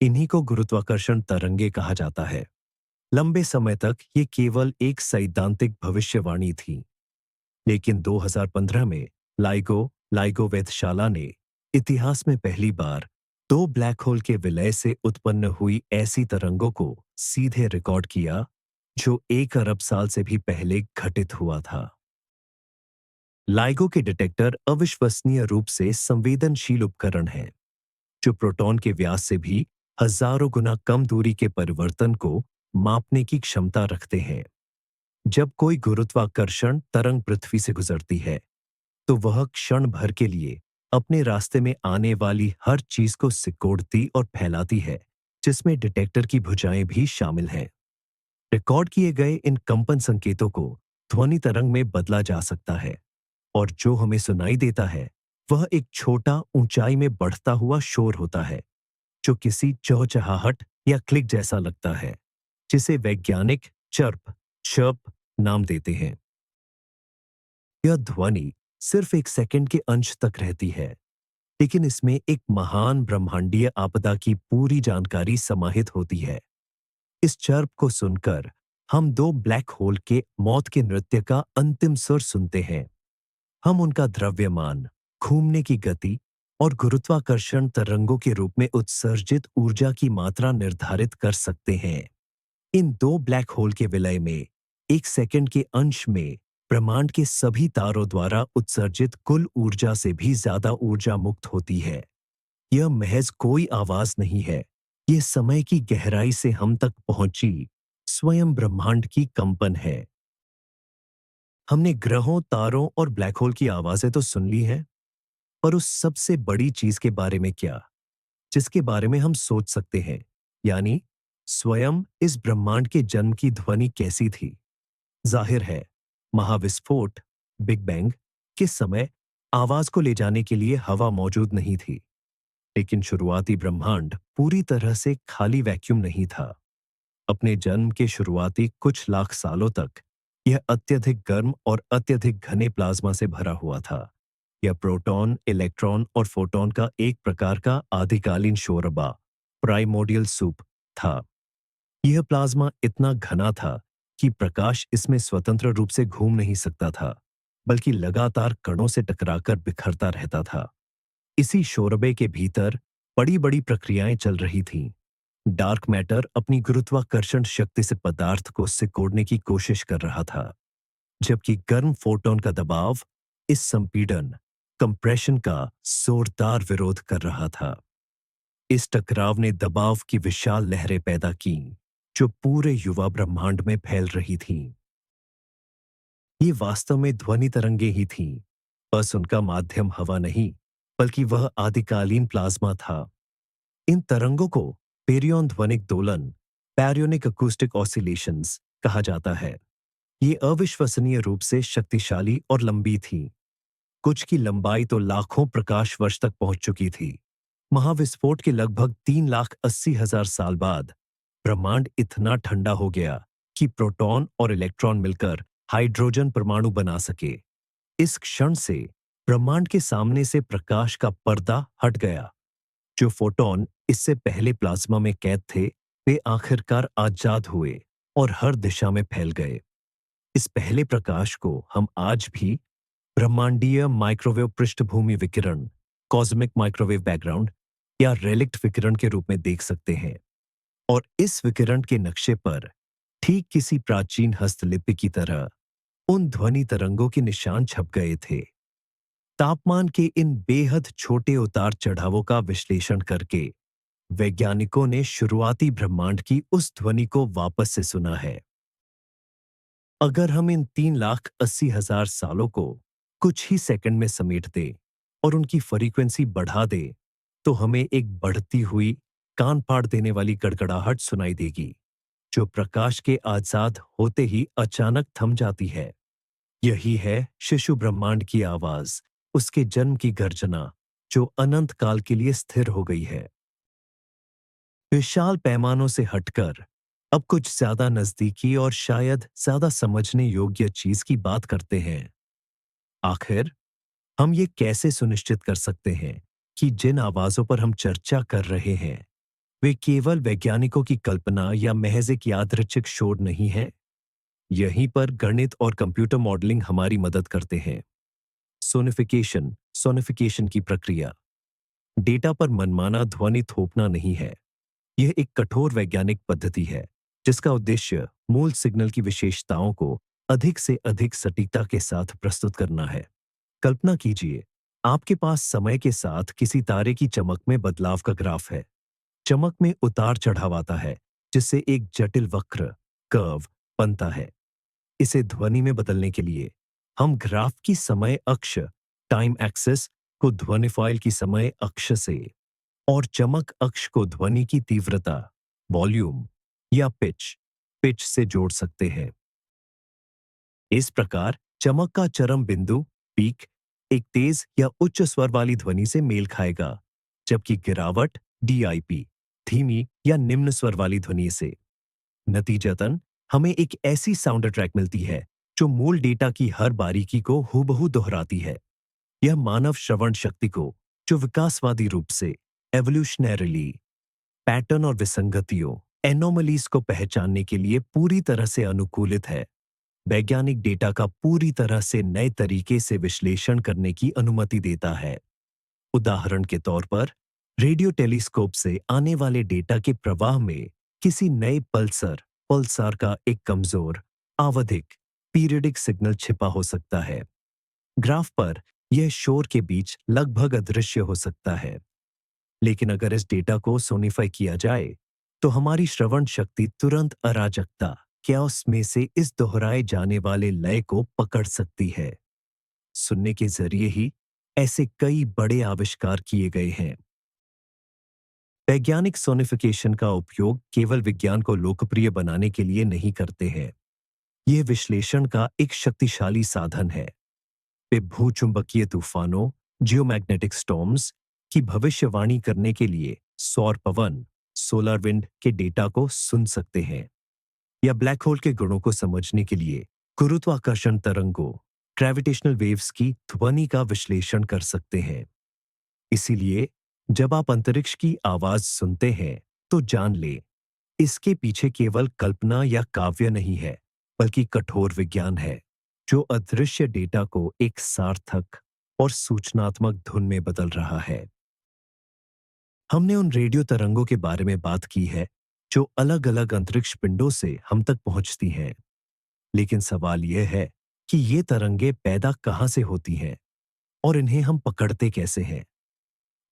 इन्हीं को गुरुत्वाकर्षण तरंगे कहा जाता है। लंबे समय तक ये केवल एक सैद्धांतिक भविष्यवाणी थी, लेकिन 2015 में लाइगो वेधशाला ने इतिहास में पहली बार दो ब्लैक होल के विलय से उत्पन्न हुई ऐसी तरंगों को सीधे रिकॉर्ड किया, जो 1 अरब साल से भी पहले घटित हुआ था। लाइगो के डिटेक्टर अविश्वसनीय रूप से संवेदनशील उपकरण हैं, जो प्रोटॉन के व्यास से भी हजारों गुना कम दूरी के परिवर्तन को मापने की क्षमता रखते हैं। जब कोई गुरुत्वाकर्षण तरंग पृथ्वी से गुजरती है, तो वह क्षण भर के लिए अपने रास्ते में आने वाली हर चीज को सिकोड़ती और फैलाती है, जिसमें डिटेक्टर की भुजाएं भी शामिल हैं। रिकॉर्ड किए गए इन कंपन संकेतों को ध्वनि तरंग में बदला जा सकता है, और जो हमें सुनाई देता है वह एक छोटा, ऊंचाई में बढ़ता हुआ शोर होता है, जो किसी चहचहाहट या क्लिक जैसा लगता है, जिसे वैज्ञानिक चर्प नाम देते हैं। यह ध्वनि सिर्फ 1 सेकंड के अंश तक रहती है, लेकिन इसमें एक महान ब्रह्मांडीय आपदा की पूरी जानकारी समाहित होती है। इस चर्प को सुनकर हम दो ब्लैक होल के मौत के नृत्य का अंतिम सुर सुनते हैं। हम उनका द्रव्यमान, घूमने की गति और गुरुत्वाकर्षण तरंगों के रूप में उत्सर्जित ऊर्जा की मात्रा निर्धारित कर सकते हैं। इन दो ब्लैक होल के विलय में 1 सेकंड के अंश में ब्रह्मांड के सभी तारों द्वारा उत्सर्जित कुल ऊर्जा से भी ज्यादा ऊर्जा मुक्त होती है। यह महज कोई आवाज नहीं है, यह समय की गहराई से हम तक पहुंची स्वयं ब्रह्मांड की कंपन है। हमने ग्रहों, तारों और ब्लैक होल की आवाजें तो सुन ली हैं, पर उस सबसे बड़ी चीज के बारे में क्या, जिसके बारे में हम सोच सकते हैं, यानी स्वयं इस ब्रह्मांड के जन्म की ध्वनि कैसी थी? जाहिर है, महाविस्फोट, बिग बैंग के समय आवाज को ले जाने के लिए हवा मौजूद नहीं थी। लेकिन शुरुआती ब्रह्मांड पूरी तरह से खाली वैक्यूम नहीं था। अपने जन्म के शुरुआती कुछ लाख सालों तक यह अत्यधिक गर्म और अत्यधिक घने प्लाज्मा से भरा हुआ था। यह प्रोटॉन, इलेक्ट्रॉन और फोटॉन का एक प्रकार का आदिकालीन शोरबा, प्राइमोर्डियल सूप था। यह प्लाज्मा इतना घना था कि प्रकाश इसमें स्वतंत्र रूप से घूम नहीं सकता था, बल्कि लगातार कणों से टकराकर बिखरता रहता था। इसी शोरबे के भीतर बड़ी-बड़ी प्रक्रियाएं चल रही थीं। डार्क मैटर अपनी गुरुत्वाकर्षण शक्ति से पदार्थ को सिकोड़ने की कोशिश कर रहा था, जबकि गर्म फोटॉन का दबाव इस संपीड़न, कंप्रेशन का जोरदार विरोध कर रहा था। इस टकराव ने दबाव की विशाल लहरें पैदा की, जो पूरे युवा ब्रह्मांड में फैल रही थीं। ये वास्तव में ध्वनि तरंगे ही थीं, बस उनका माध्यम हवा नहीं, बल्कि वह आदिकालीन प्लाज्मा था। इन तरंगों को पेरियॉन ध्वनिक दोलन, पैरियोनिक अकूस्टिक ऑसिलेशंस कहा जाता है। ये अविश्वसनीय रूप से शक्तिशाली और लंबी थीं। कुछ की लंबाई तो लाखों प्रकाश वर्ष तक पहुंच चुकी थी। महाविस्फोट के लगभग 3,80,000 साल बाद ब्रह्मांड इतना ठंडा हो गया कि प्रोटॉन और इलेक्ट्रॉन मिलकर हाइड्रोजन परमाणु बना सके। इस क्षण से ब्रह्मांड के सामने से प्रकाश का पर्दा हट गया। जो फोटॉन इससे पहले प्लाज्मा में कैद थे, वे आखिरकार आजाद हुए और हर दिशा में फैल गए। इस पहले प्रकाश को हम आज भी ब्रह्मांडीय माइक्रोवेव पृष्ठभूमि विकिरण, कॉस्मिक माइक्रोवेव बैकग्राउंड या रेलिक्ट विकिरण के रूप में देख सकते हैं। और इस विकिरण के नक्शे पर ठीक किसी प्राचीन हस्तलिपि की तरह उन ध्वनि तरंगों के निशान छप गए थे। तापमान के इन बेहद छोटे उतार चढ़ावों का विश्लेषण करके वैज्ञानिकों ने शुरुआती ब्रह्मांड की उस ध्वनि को वापस से सुना है। अगर हम इन 3,80,000 सालों को कुछ ही सेकंड में समेट दें और उनकी फ्रीक्वेंसी बढ़ा दें, तो हमें एक बढ़ती हुई, कान फाड़ देने वाली गड़गड़ाहट सुनाई देगी, जो प्रकाश के आजाद होते ही अचानक थम जाती है। यही है शिशु ब्रह्मांड की आवाज, उसके जन्म की गर्जना, जो अनंत काल के लिए स्थिर हो गई है। विशाल पैमानों से हटकर अब कुछ ज्यादा नजदीकी और शायद ज्यादा समझने योग्य चीज की बात करते हैं। आखिर हम ये कैसे सुनिश्चित कर सकते हैं कि जिन आवाजों पर हम चर्चा कर रहे हैं, वे केवल वैज्ञानिकों की कल्पना या महज एक यादृच्छिक शोर नहीं है? यहीं पर गणित और कंप्यूटर मॉडलिंग हमारी मदद करते हैं। सोनिफिकेशन की प्रक्रिया डेटा पर मनमाना ध्वनि थोपना नहीं है। यह एक कठोर वैज्ञानिक पद्धति है, जिसका उद्देश्य मूल सिग्नल की विशेषताओं को अधिक से अधिक सटीकता के साथ प्रस्तुत करना है। कल्पना कीजिए, आपके पास समय के साथ किसी तारे की चमक में बदलाव का ग्राफ है। चमक में उतार चढ़ाव आता है, जिससे एक जटिल वक्र, कर्व बनता है। इसे ध्वनि में बदलने के लिए हम ग्राफ की समय अक्ष, टाइम एक्सिस, को ध्वनि फाइल की समय अक्ष से और चमक अक्ष को ध्वनि की तीव्रता, वॉल्यूम या पिच से जोड़ सकते हैं। इस प्रकार चमक का चरम बिंदु, पीक, एक तेज या उच्च स्वर वाली ध्वनि से मेल खाएगा, जबकि गिरावट, DIP, धीमी या निम्न स्वर वाली ध्वनि से। नतीजतन हमें एक ऐसी साउंड ट्रैक मिलती है जो मूल डेटा की हर बारीकी को हूबहू दोहराती है। यह मानव श्रवण शक्ति को, जो विकासवादी रूप से एवोल्यूशनरीली पैटर्न और विसंगतियों, एनोमलीज को पहचानने के लिए पूरी तरह से अनुकूलित है, वैज्ञानिक डेटा का पूरी तरह से नए तरीके से विश्लेषण करने की अनुमति देता है। उदाहरण के तौर पर रेडियो टेलीस्कोप से आने वाले डेटा के प्रवाह में किसी नए पल्सार का एक कमजोर, आवधिक, पीरियडिक सिग्नल छिपा हो सकता है। ग्राफ पर यह शोर के बीच लगभग अदृश्य हो सकता है। लेकिन अगर इस डेटा को सोनिफाई किया जाए, तो हमारी श्रवण शक्ति तुरंत अराजकता, कैओस में से इस दोहराए जाने वाले लय को पकड़ सकती है। सुनने के जरिए ही ऐसे कई बड़े आविष्कार किए गए हैं। वैज्ञानिक सोनिफिकेशन का उपयोग केवल विज्ञान को लोकप्रिय बनाने के लिए नहीं करते हैं। यह विश्लेषण का एक शक्तिशाली साधन है। वे भूचुंबकीय तूफानों, जियोमैग्नेटिक स्टॉर्म्स की भविष्यवाणी करने के लिए सौर पवन, सोलर विंड के डेटा को सुन सकते हैं, या ब्लैक होल के गुणों को समझने के लिए गुरुत्वाकर्षण तरंगों, ग्रेविटेशनल वेव्स की ध्वनि का विश्लेषण कर सकते हैं। इसीलिए जब आप अंतरिक्ष की आवाज सुनते हैं, तो जान लें, इसके पीछे केवल कल्पना या काव्य नहीं है, बल्कि कठोर विज्ञान है, जो अदृश्य डेटा को एक सार्थक और सूचनात्मक धुन में बदल रहा है। हमने उन रेडियो तरंगों के बारे में बात की है, जो अलग-अलग अंतरिक्ष पिंडों से हम तक पहुंचती हैं। लेकिन सवाल यह है कि ये तरंगे पैदा कहां से होती हैं और इन्हें हम पकड़ते कैसे हैं।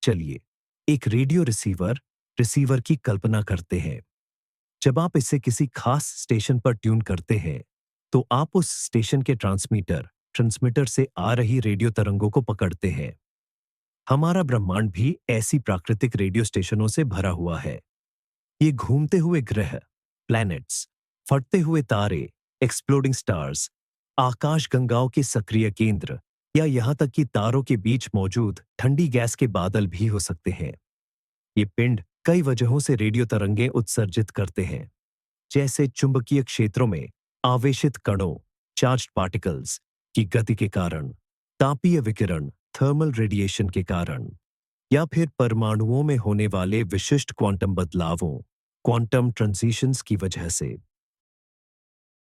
चलिए, एक रेडियो रिसीवर की कल्पना करते हैं। जब आप इसे किसी खास स्टेशन पर ट्यून करते हैं, तो आप उस स्टेशन के ट्रांसमीटर से आ रही रेडियो तरंगों को पकड़ते हैं। हमारा ब्रह्मांड भी ऐसी प्राकृतिक रेडियो स्टेशनों से भरा हुआ है। ये घूमते हुए ग्रह, प्लैनेट्स, फटते हुए तारे, एक्सप्लोडिंग स्टार्स, आकाशगंगाओं के सक्रिय केंद्र, या यहां तक कि तारों के बीच मौजूद ठंडी गैस के बादल भी हो सकते हैं। ये पिंड कई वजहों से रेडियो तरंगें उत्सर्जित करते हैं, जैसे चुंबकीय क्षेत्रों में आवेशित कणों, चार्ज्ड पार्टिकल्स की गति के कारण, तापीय विकिरण, थर्मल रेडिएशन के कारण, या फिर परमाणुओं में होने वाले विशिष्ट क्वांटम बदलावों, क्वांटम ट्रांजिशंस की वजह से।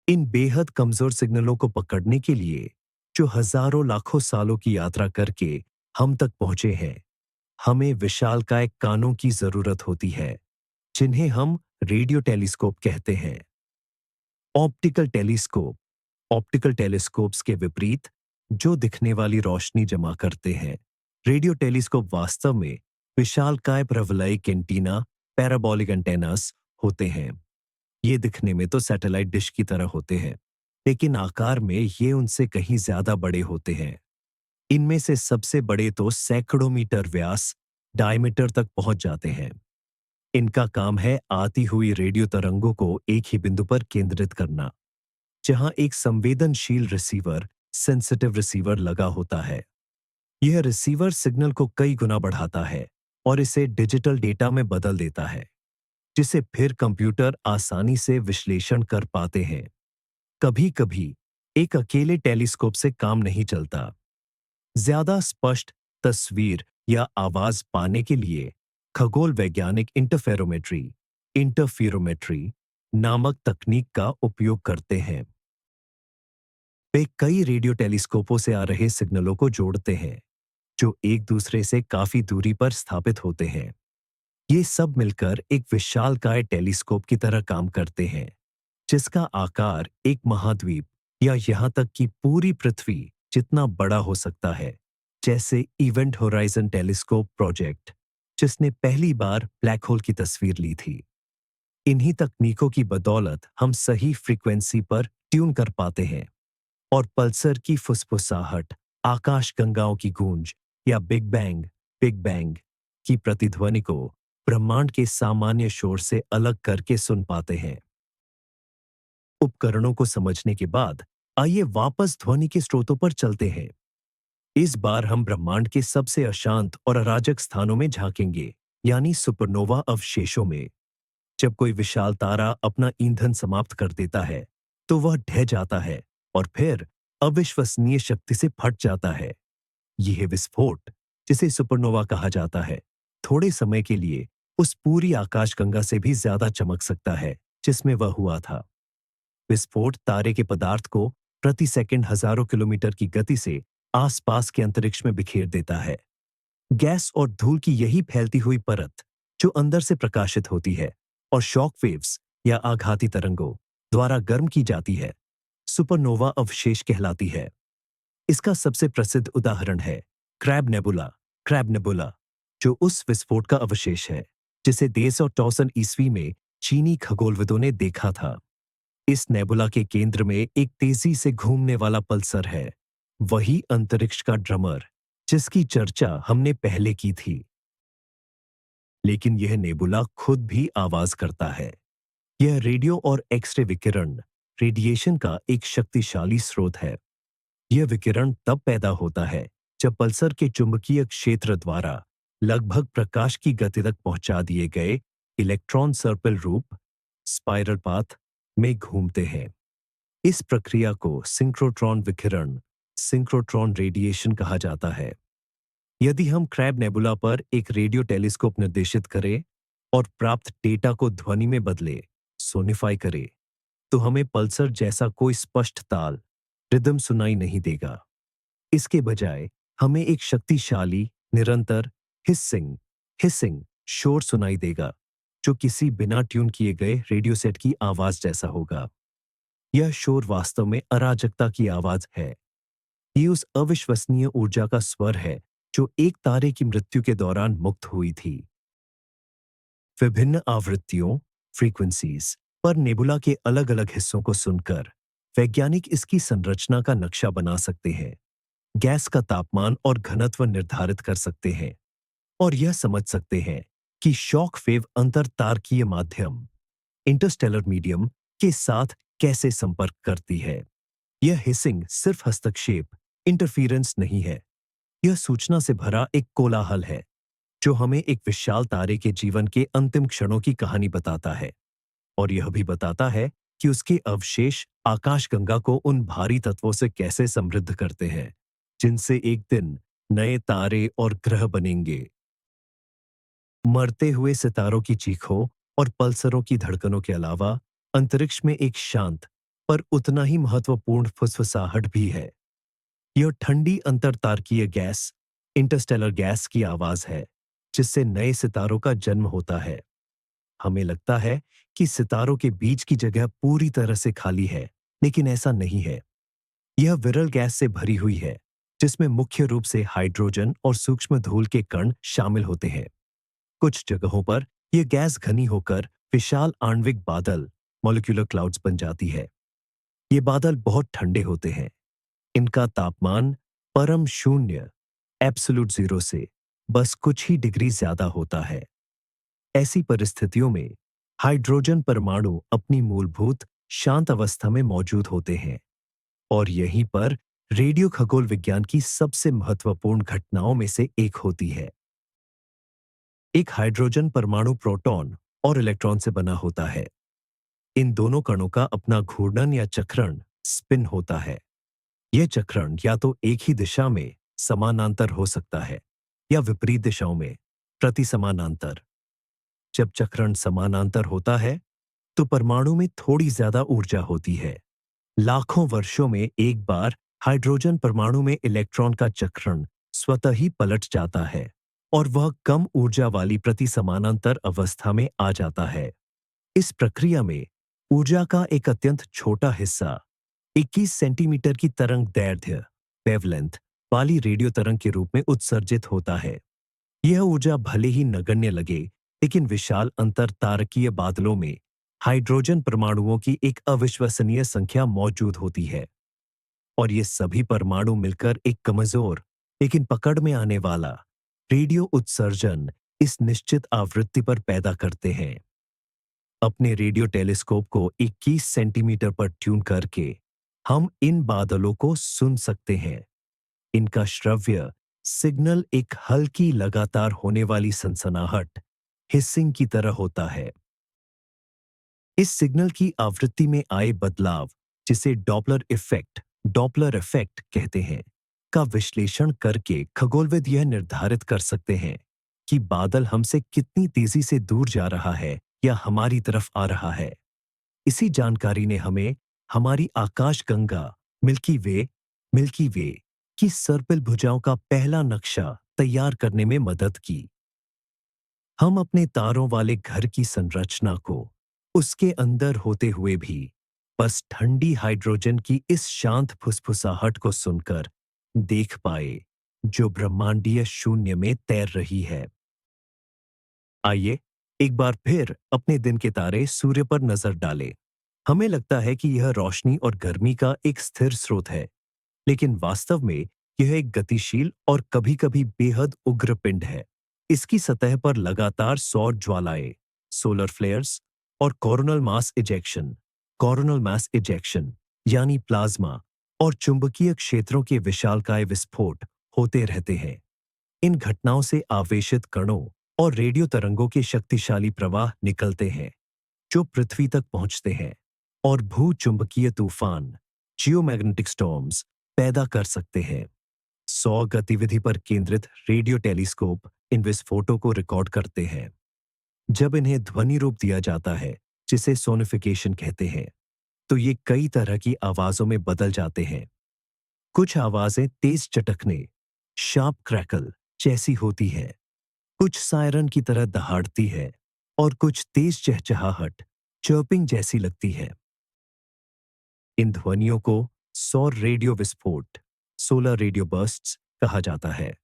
इन बेहद कमजोर सिग्नलों को पकड़ने के लिए, जो हजारों लाखों सालों की यात्रा करके हम तक पहुंचे हैं, हमें विशालकाय कानों की जरूरत होती है, जिन्हें हम रेडियो टेलीस्कोप कहते हैं। ऑप्टिकल टेलीस्कोप, ऑप्टिकल टेलीस्कोप्स के विपरीत, जो दिखने वाली रोशनी जमा करते हैं, रेडियो टेलीस्कोप वास्तव में विशालकाय परवलयिक एंटीना, पैराबोलिक एंटेनास होते हैं। ये दिखने में तो सैटेलाइट डिश की तरह होते हैं, लेकिन आकार में ये उनसे कहीं ज्यादा बड़े होते हैं। इनमें से सबसे बड़े तो सैकड़ों मीटर व्यास, डायमीटर तक पहुंच जाते हैं। इनका काम है आती हुई रेडियो तरंगों को एक ही बिंदु पर केंद्रित करना, जहां एक संवेदनशील सेंसिटिव रिसीवर लगा होता है। यह रिसीवर सिग्नल को कई गुना बढ़ाता है और इसे डिजिटल डेटा में बदल देता है, जिसे फिर कंप्यूटर आसानी से विश्लेषण कर पाते हैं। कभी-कभी एक अकेले टेलीस्कोप से काम नहीं चलता। ज्यादा स्पष्ट तस्वीर या आवाज पाने के लिए खगोल वैज्ञानिक इंटरफेरोमेट्री नामक तकनीक का उपयोग करते हैं। वे कई रेडियो टेलीस्कोपों से आ रहे सिग्नलों को जोड़ते हैं, जो एक दूसरे से काफी दूरी पर स्थापित होते हैं। ये सब मिलकर एक विशालकाय टेलीस्कोप की तरह काम करते हैं, जिसका आकार एक महाद्वीप या यहां तक कि पूरी पृथ्वी जितना बड़ा हो सकता है, जैसे इवेंट होराइजन टेलीस्कोप प्रोजेक्ट, जिसने पहली बार ब्लैक होल की तस्वीर ली थी। इन्हीं तकनीकों की बदौलत हम सही फ्रीक्वेंसी पर ट्यून कर पाते हैं और पल्सर की फुसफुसाहट, आकाशगंगाओं की गूंज या बिग बैंग की प्रतिध्वनि को ब्रह्मांड के सामान्य शोर से अलग करके सुन पाते हैं। उपकरणों को समझने के बाद आइए वापस ध्वनि के स्रोतों पर चलते हैं। इस बार हम ब्रह्मांड के सबसे अशांत और अराजक स्थानों में झांकेंगे, यानी सुपरनोवा अवशेषों में। जब कोई विशाल तारा अपना ईंधन समाप्त कर देता है, तो वह ढह जाता है और फिर अविश्वसनीय शक्ति से फट जाता है। यह विस्फोट, जिसे सुपरनोवा कहा जाता है, थोड़े समय के लिए उस पूरी आकाशगंगा से भी ज्यादा चमक सकता है जिसमें वह हुआ था। विस्फोट तारे के पदार्थ को प्रति सेकंड हजारों किलोमीटर की गति से आसपास के अंतरिक्ष में बिखेर देता है। गैस और धूल की यही फैलती हुई परत जो अंदर से प्रकाशित होती है और शॉक वेव्स या आघाती तरंगों द्वारा गर्म की जाती है, सुपरनोवा अवशेष कहलाती है। इसका सबसे प्रसिद्ध उदाहरण है क्रैब नेबुला, जो उस विस्फोट का अवशेष है जिसे 1364 ईस्वी में चीनी खगोलविदों ने देखा था। इस नेबुला के केंद्र में एक तेजी से घूमने वाला पल्सर है, वही अंतरिक्ष का ड्रमर जिसकी चर्चा हमने पहले की थी। लेकिन यह नेबुला खुद भी आवाज करता है। यह रेडियो और एक्सरे विकिरण रेडिएशन का एक शक्तिशाली स्रोत है। यह विकिरण तब पैदा होता है जब पल्सर के चुंबकीय क्षेत्र द्वारा लगभग प्रकाश की गति तक पहुंचा दिए गए इलेक्ट्रॉन सर्पिल रूप स्पाइरल पाथ में घूमते हैं। इस प्रक्रिया को सिंक्रोट्रॉन विकिरण सिंक्रोट्रॉन रेडिएशन कहा जाता है। यदि हम क्रैब नेबुला पर एक रेडियो टेलीस्कोप निर्देशित करें और प्राप्त डेटा को ध्वनि में बदले सोनिफाई करें, तो हमें पल्सर जैसा कोई स्पष्ट ताल रिदम सुनाई नहीं देगा। इसके बजाय हमें एक शक्तिशाली निरंतर हिसिंग हिसिंग शोर सुनाई देगा, जो किसी बिना ट्यून किए गए रेडियो सेट की आवाज जैसा होगा। यह शोर वास्तव में अराजकता की आवाज है। ये उस अविश्वसनीय ऊर्जा का स्वर है जो एक तारे की मृत्यु के दौरान मुक्त हुई थी। विभिन्न आवृत्तियों फ्रीक्वेंसीज पर नेबुला के अलग-अलग हिस्सों को सुनकर वैज्ञानिक इसकी संरचना का नक्शा बना सकते हैं, गैस का तापमान और घनत्व निर्धारित कर सकते हैं और यह समझ सकते हैं कि शॉक वेव अंतरतारकीय माध्यम इंटरस्टेलर मीडियम के साथ कैसे संपर्क करती है। यह हिसिंग सिर्फ हस्तक्षेप इंटरफेरेंस नहीं है, यह सूचना से भरा एक कोलाहल है जो हमें एक विशाल तारे के जीवन के अंतिम क्षणों की कहानी बताता है और यह भी बताता है कि उसके अवशेष आकाशगंगा को उन भारी तत्वों से कैसे समृद्ध करते हैं जिनसे एक दिन नए तारे और ग्रह बनेंगे। मरते हुए सितारों की चीखों और पल्सरों की धड़कनों के अलावा अंतरिक्ष में एक शांत पर उतना ही महत्वपूर्ण फुसफुसाहट भी है। यह ठंडी अंतरतारकीय गैस इंटरस्टेलर गैस की आवाज है जिससे नए सितारों का जन्म होता है। हमें लगता है कि सितारों के बीच की जगह पूरी तरह से खाली है, लेकिन ऐसा नहीं है। यह विरल गैस से भरी हुई है जिसमें मुख्य रूप से हाइड्रोजन और सूक्ष्म धूल के कण शामिल होते हैं। कुछ जगहों पर यह गैस घनी होकर विशाल आणविक बादल मॉलिक्यूलर क्लाउड्स बन जाती है। ये बादल बहुत ठंडे होते हैं। इनका तापमान परम शून्य एब्सोल्यूट जीरो से बस कुछ ही डिग्री ज्यादा होता है। ऐसी परिस्थितियों में हाइड्रोजन परमाणु अपनी मूलभूत शांत अवस्था में मौजूद होते हैं और यहीं पर रेडियो खगोल विज्ञान की सबसे महत्वपूर्ण घटनाओं में से एक होती है। एक हाइड्रोजन परमाणु प्रोटॉन और इलेक्ट्रॉन से बना होता है। इन दोनों कणों का अपना घूर्णन या चक्रण स्पिन होता है। यह चक्रण या तो एक ही दिशा में समानांतर हो सकता है या विपरीत दिशाओं में प्रति समानांतर। जब चक्रण समानांतर होता है तो परमाणु में थोड़ी ज्यादा ऊर्जा होती है। लाखों वर्षों में एक बार हाइड्रोजन परमाणु में इलेक्ट्रॉन का चक्रण स्वतः ही पलट जाता है और वह कम ऊर्जा वाली प्रति समानांतर अवस्था में आ जाता है। इस प्रक्रिया में ऊर्जा का एक अत्यंत छोटा हिस्सा 21 सेंटीमीटर की तरंग दैर्ध्य वेवलेंथ वाली रेडियो तरंग के रूप में उत्सर्जित होता है। यह ऊर्जा भले ही नगण्य लगे, लेकिन विशाल अंतरतारकीय बादलों में हाइड्रोजन परमाणुओं की एक अविश्वसनीय संख्या मौजूद होती है और ये सभी परमाणु मिलकर एक कमजोर लेकिन पकड़ में आने वाला रेडियो उत्सर्जन इस निश्चित आवृत्ति पर पैदा करते हैं। अपने रेडियो टेलीस्कोप को 21 सेंटीमीटर पर ट्यून करके हम इन बादलों को सुन सकते हैं। इनका श्रव्य सिग्नल एक हल्की लगातार होने वाली सनसनाहट हिसिंग की तरह होता है। इस सिग्नल की आवृत्ति में आए बदलाव, जिसे डॉपलर इफेक्ट कहते हैं, का विश्लेषण करके खगोलविद यह निर्धारित कर सकते हैं कि बादल हमसे कितनी तेजी से दूर जा रहा है या हमारी तरफ आ रहा है। इसी जानकारी ने हमें हमारी आकाशगंगा मिल्की वे की सर्पिल भुजाओं का पहला नक्शा तैयार करने में मदद की। हम अपने तारों वाले घर की संरचना को उसके अंदर होते हुए भी बस ठंडी हाइड्रोजन की इस शांत फुसफुसाहट को सुनकर देख पाए, जो ब्रह्मांडीय शून्य में तैर रही है। आइए एक बार फिर अपने दिन के तारे सूर्य पर नजर डालें। हमें लगता है कि यह रोशनी और गर्मी का एक स्थिर स्रोत है, लेकिन वास्तव में यह एक गतिशील और कभी-कभी बेहद उग्र पिंड है। इसकी सतह पर लगातार सौर ज्वालाएं, सोलर फ्लेयर्स और कोरोनल मास इजेक्शन यानी प्लाज्मा और चुंबकीय क्षेत्रों के विशालकाय विस्फोट होते रहते हैं। इन घटनाओं से आवेशित कणों और रेडियो तरंगों के शक्तिशाली प्रवाह निकलते हैं, जो पृथ्वी तक पहुंचते हैं और भू-चुंबकीय तूफान, जियोमैग्नेटिक स्टॉर्म्स पैदा कर सकते हैं। सौर गतिविधि पर केंद्रित रेडियो टेलीस्कोप इन विस्फोटों को रिकॉर्ड करते हैं। जब इन्हें ध्वनि रूप दिया जाता है, जिसे सोनिफिकेशन कहते हैं, तो ये कई तरह की आवाजों में बदल जाते हैं। कुछ आवाजें तेज चटकने, शार्प क्रैकल जैसी होती हैं, कुछ सायरन की तरह दहाड़ती है और कुछ तेज चहचहाहट, चर्पिंग जैसी लगती है। इन ध्वनियों को सौर रेडियो विस्फोट, सोलर रेडियो बर्स्ट्स कहा जाता है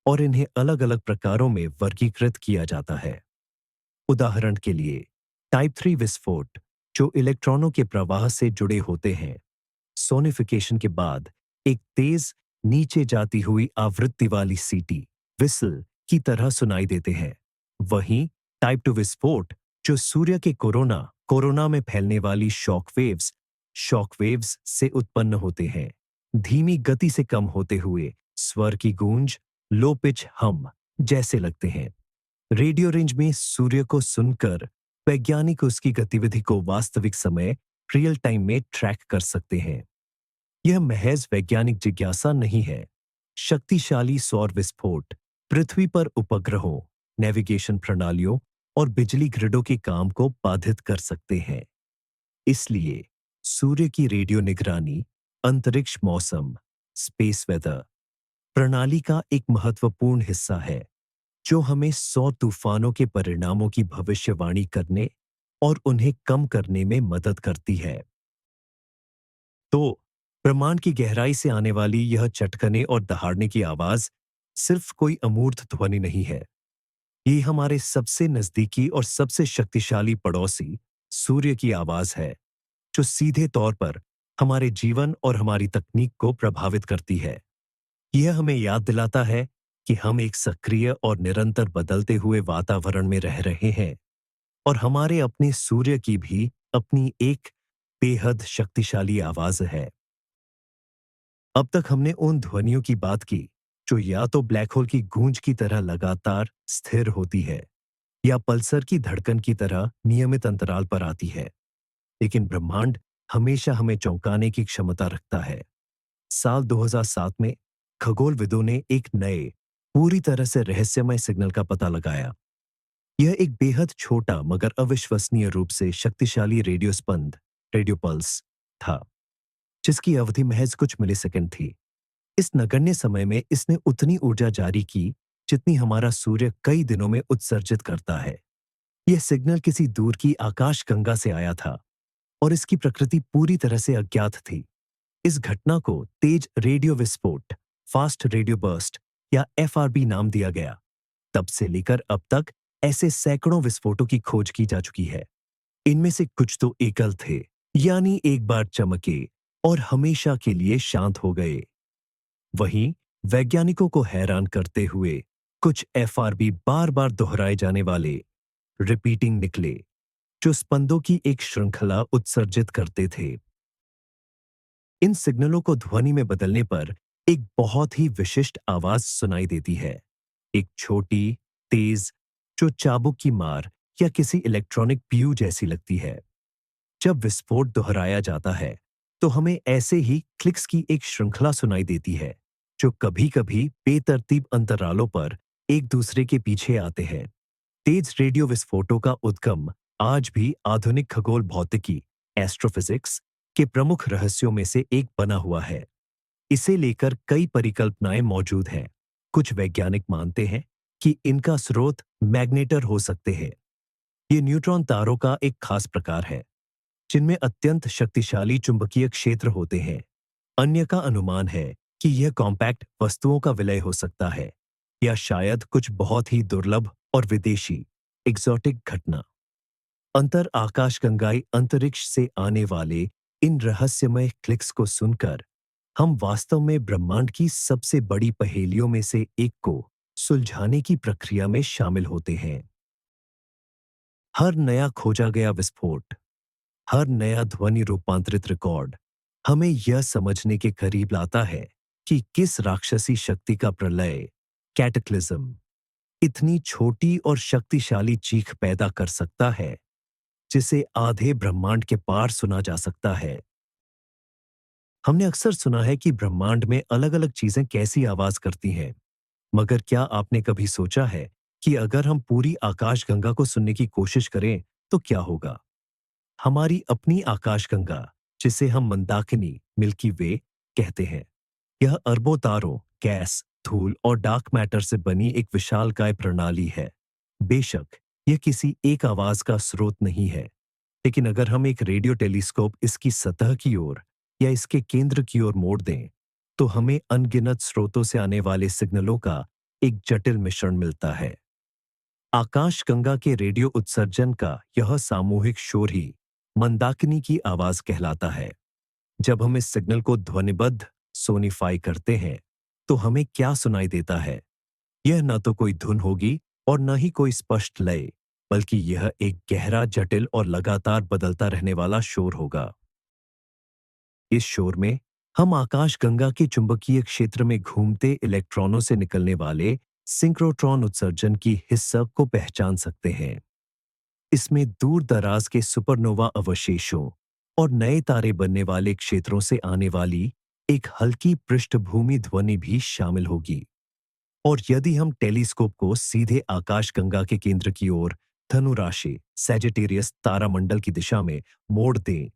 और इन्हें अलग-अलग प्रकारों में वर्गीकृत किया जाता है। उदाहरण के लिए, टाइप 3 विस्फोट, जो इलेक्ट्रॉनों के प्रवाह से जुड़े होते हैं, सोनिफिकेशन के बाद एक तेज नीचे जाती हुई आवृत्ति वाली सीटी, विसल की तरह सुनाई देते हैं। वहीं टाइप 2 विस्फोट, जो सूर्य के कोरोना में फैलने वाली शॉक वेव्स से उत्पन्न होते हैं, धीमी गति से कम होते हुए स्वर की गूंज, लो पिच हम जैसे लगते हैं। रेडियो रेंज में सूर्य को सुनकर वैज्ञानिक उसकी गतिविधि को वास्तविक समय रियल टाइम में ट्रैक कर सकते हैं। यह महज वैज्ञानिक जिज्ञासा नहीं है। शक्तिशाली सौर विस्फोट पृथ्वी पर उपग्रहों, नेविगेशन प्रणालियों और बिजली ग्रिडों के काम को बाधित कर सकते हैं। इसलिए सूर्य की रेडियो निगरानी अंतरिक्ष मौसम, स्पेस वेदर प्रणाली का एक महत्वपूर्ण हिस्सा है, जो हमें सौर तूफानों के परिणामों की भविष्यवाणी करने और उन्हें कम करने में मदद करती है। तो ब्रह्मांड की गहराई से आने वाली यह चटकने और दहाड़ने की आवाज सिर्फ कोई अमूर्त ध्वनि नहीं है। ये हमारे सबसे नजदीकी और सबसे शक्तिशाली पड़ोसी सूर्य की आवाज है, जो सीधे तौर पर हमारे जीवन और हमारी तकनीक को प्रभावित करती है। यह हमें याद दिलाता है कि हम एक सक्रिय और निरंतर बदलते हुए वातावरण में रह रहे हैं और हमारे अपने सूर्य की भी अपनी एक बेहद शक्तिशाली आवाज है। अब तक हमने उन ध्वनियों की बात की, जो या तो ब्लैक होल की गूंज की तरह लगातार स्थिर होती है या पल्सर की धड़कन की तरह नियमित अंतराल पर आती है। लेकिन ब्रह्मांड हमेशा हमें चौंकाने की क्षमता रखता है। साल 2007 में खगोलविदों ने एक नए, पूरी तरह से रहस्यमय सिग्नल का पता लगाया। यह एक बेहद छोटा मगर अविश्वसनीय रूप से शक्तिशाली रेडियो पल्स था, जिसकी अवधि महज कुछ मिलीसेकंड थी। इस नगण्य समय में इसने उतनी ऊर्जा जारी की, जितनी हमारा सूर्य कई दिनों में उत्सर्जित करता है। यह सिग्नल किसी दूर की आकाशगंगा से आया था और इसकी प्रकृति पूरी तरह से अज्ञात थी। इस घटना को तेज रेडियो विस्फोट, फास्ट रेडियो बर्स्ट या एफआरबी नाम दिया गया। तब से लेकर अब तक ऐसे सैकड़ों विस्फोटों की खोज की जा चुकी है। इनमें से कुछ तो एकल थे, यानी एक बार चमके और हमेशा के लिए शांत हो गए। वहीं वैज्ञानिकों को हैरान करते हुए कुछ एफआरबी बार बार दोहराए जाने वाले रिपीटिंग निकले, जो स्पंदों की एक श्रृंखला उत्सर्जित करते थे। इन सिग्नलों को ध्वनि में बदलने पर एक बहुत ही विशिष्ट आवाज सुनाई देती है। एक छोटी, तेज, जो चाबुक की मार या किसी इलेक्ट्रॉनिक पीयू जैसी लगती है। जब विस्फोट दोहराया जाता है, तो हमें ऐसे ही क्लिक्स की एक श्रृंखला सुनाई देती है, जो कभी-कभी बेतरतीब अंतरालों पर एक दूसरे के पीछे आते हैं। तेज रेडियो विस्फोटों का उद्गम आज भी आधुनिक खगोल भौतिकी, एस्ट्रोफिजिक्स के प्रमुख रहस्यों में से एक बना हुआ है। इसे लेकर कई परिकल्पनाएं मौजूद हैं। कुछ वैज्ञानिक मानते हैं कि इनका स्रोत मैग्नेटर हो सकते हैं। ये न्यूट्रॉन तारों का एक खास प्रकार है जिनमें अत्यंत शक्तिशाली चुंबकीय क्षेत्र होते हैं। अन्य का अनुमान है कि यह कॉम्पैक्ट वस्तुओं का विलय हो सकता है या शायद कुछ बहुत ही दुर्लभ और विदेशी एग्जॉटिक घटना। अंतर आकाशगंगाई अंतरिक्ष से आने वाले इन रहस्यमय क्लिक्स को सुनकर हम वास्तव में ब्रह्मांड की सबसे बड़ी पहेलियों में से एक को सुलझाने की प्रक्रिया में शामिल होते हैं। हर नया खोजा गया विस्फोट, हर नया ध्वनि रूपांतरित रिकॉर्ड हमें यह समझने के करीब लाता है कि किस राक्षसी शक्ति का प्रलय, कैटेक्लिज्म, इतनी छोटी और शक्तिशाली चीख पैदा कर सकता है जिसे आधे ब्रह्मांड के पार सुना जा सकता है। हमने अक्सर सुना है कि ब्रह्मांड में अलग-अलग चीजें कैसी आवाज करती हैं, मगर क्या आपने कभी सोचा है कि अगर हम पूरी आकाशगंगा को सुनने की कोशिश करें तो क्या होगा? हमारी अपनी आकाशगंगा, जिसे हम मंदाकिनी, मिल्की वे कहते हैं, यह अरबों तारों, गैस, धूल और डार्क मैटर से बनी एक विशालकाय प्रणाली है। बेशक यह किसी एक आवाज का स्रोत नहीं है, लेकिन अगर हम एक रेडियो टेलीस्कोप इसकी सतह की ओर या इसके केंद्र की ओर मोड़ दें, तो हमें अनगिनत स्रोतों से आने वाले सिग्नलों का एक जटिल मिश्रण मिलता है। आकाशगंगा के रेडियो उत्सर्जन का यह सामूहिक शोर ही मंदाकिनी की आवाज कहलाता है। जब हम इस सिग्नल को ध्वनिबद्ध सोनिफाई करते हैं, तो हमें क्या सुनाई देता है? यह न तो कोई धुन होगी और न ही कोई स्पष्ट लय, बल्कि यह एक गहरा, जटिल और लगातार बदलता रहने वाला शोर होगा। इस शोर में हम आकाशगंगा के चुंबकीय क्षेत्र में घूमते इलेक्ट्रॉनों से निकलने वाले सिंक्रोट्रॉन उत्सर्जन की हिस्सा को पहचान सकते हैं। इसमें दूर दराज के सुपरनोवा अवशेषों और नए तारे बनने वाले क्षेत्रों से आने वाली एक हल्की पृष्ठभूमि ध्वनि भी शामिल होगी। और यदि हम टेलीस्कोप को सीधे आकाशगंगा के केंद्र की ओर धनु राशि सैजिटेरियस तारामंडल की दिशा में मोड़ दें,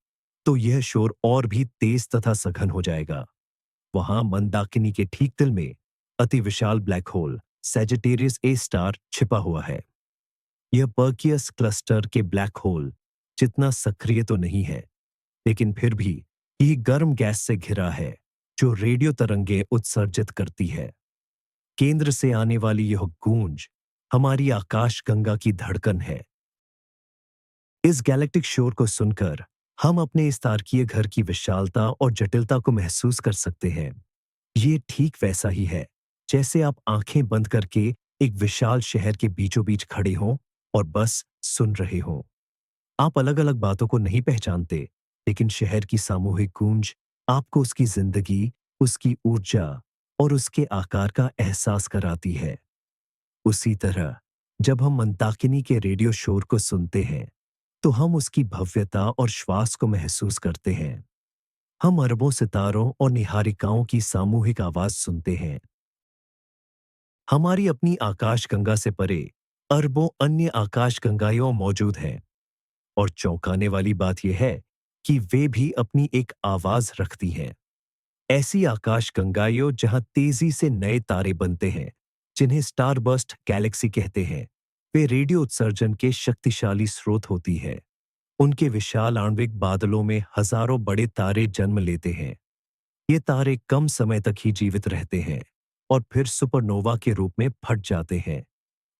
तो यह शोर और भी तेज तथा सघन हो जाएगा। वहां मंदाकिनी के ठीक दिल में अति विशाल black hole Sagittarius A star छिपा हुआ है। यह पर्कियस क्लस्टर के ब्लैक होल जितना सक्रिय तो नहीं है, लेकिन फिर भी यह गर्म गैस से घिरा है जो रेडियो तरंगें उत्सर्जित करती है। केंद्र से आने वाली यह गूंज हमारी आकाशगंगा की धड़कन है। इस गैलेक्टिक शोर को सुनकर हम अपने इस तारकीय घर की विशालता और जटिलता को महसूस कर सकते हैं। ये ठीक वैसा ही है जैसे आप आंखें बंद करके एक विशाल शहर के बीचों बीच खड़े हों और बस सुन रहे हों। आप अलग अलग बातों को नहीं पहचानते, लेकिन शहर की सामूहिक गूंज आपको उसकी जिंदगी, उसकी ऊर्जा और उसके आकार का एहसास कराती है। उसी तरह जब हम मंदाकिनी के रेडियो शोर को सुनते हैं, तो हम उसकी भव्यता और श्वास को महसूस करते हैं। हम अरबों सितारों और निहारिकाओं की सामूहिक आवाज सुनते हैं। हमारी अपनी आकाशगंगा से परे अरबों अन्य आकाशगंगाएं मौजूद हैं, और चौंकाने वाली बात यह है कि वे भी अपनी एक आवाज रखती हैं। ऐसी आकाशगंगाएं जहां तेजी से नए तारे बनते हैं, जिन्हें स्टारबर्स्ट गैलेक्सी कहते हैं, वे रेडियो उत्सर्जन के शक्तिशाली स्रोत होती है। उनके विशाल आणविक बादलों में हजारों बड़े तारे जन्म लेते हैं। ये तारे कम समय तक ही जीवित रहते हैं और फिर सुपरनोवा के रूप में फट जाते हैं,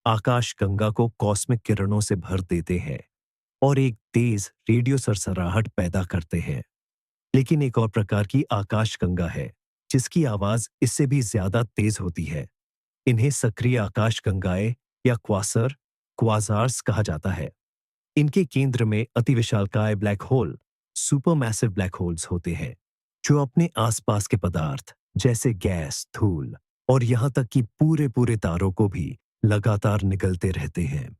आकाशगंगा को कॉस्मिक किरणों से भर देते हैं और एक तेज रेडियो सरसराहट पैदा करते हैं। लेकिन एक और प्रकार की आकाशगंगा है जिसकी आवाज इससे भी ज्यादा तेज होती है। इन्हें सक्रिय आकाशगंगाएं या क्वासार्स कहा जाता है। इनके केंद्र में अतिविशालकाय black hole, supermassive black holes होते हैं, जो अपने आसपास के पदार्थ जैसे गैस, धूल और यहां तक कि पूरे पूरे तारों को भी लगातार निगलते रहते हैं।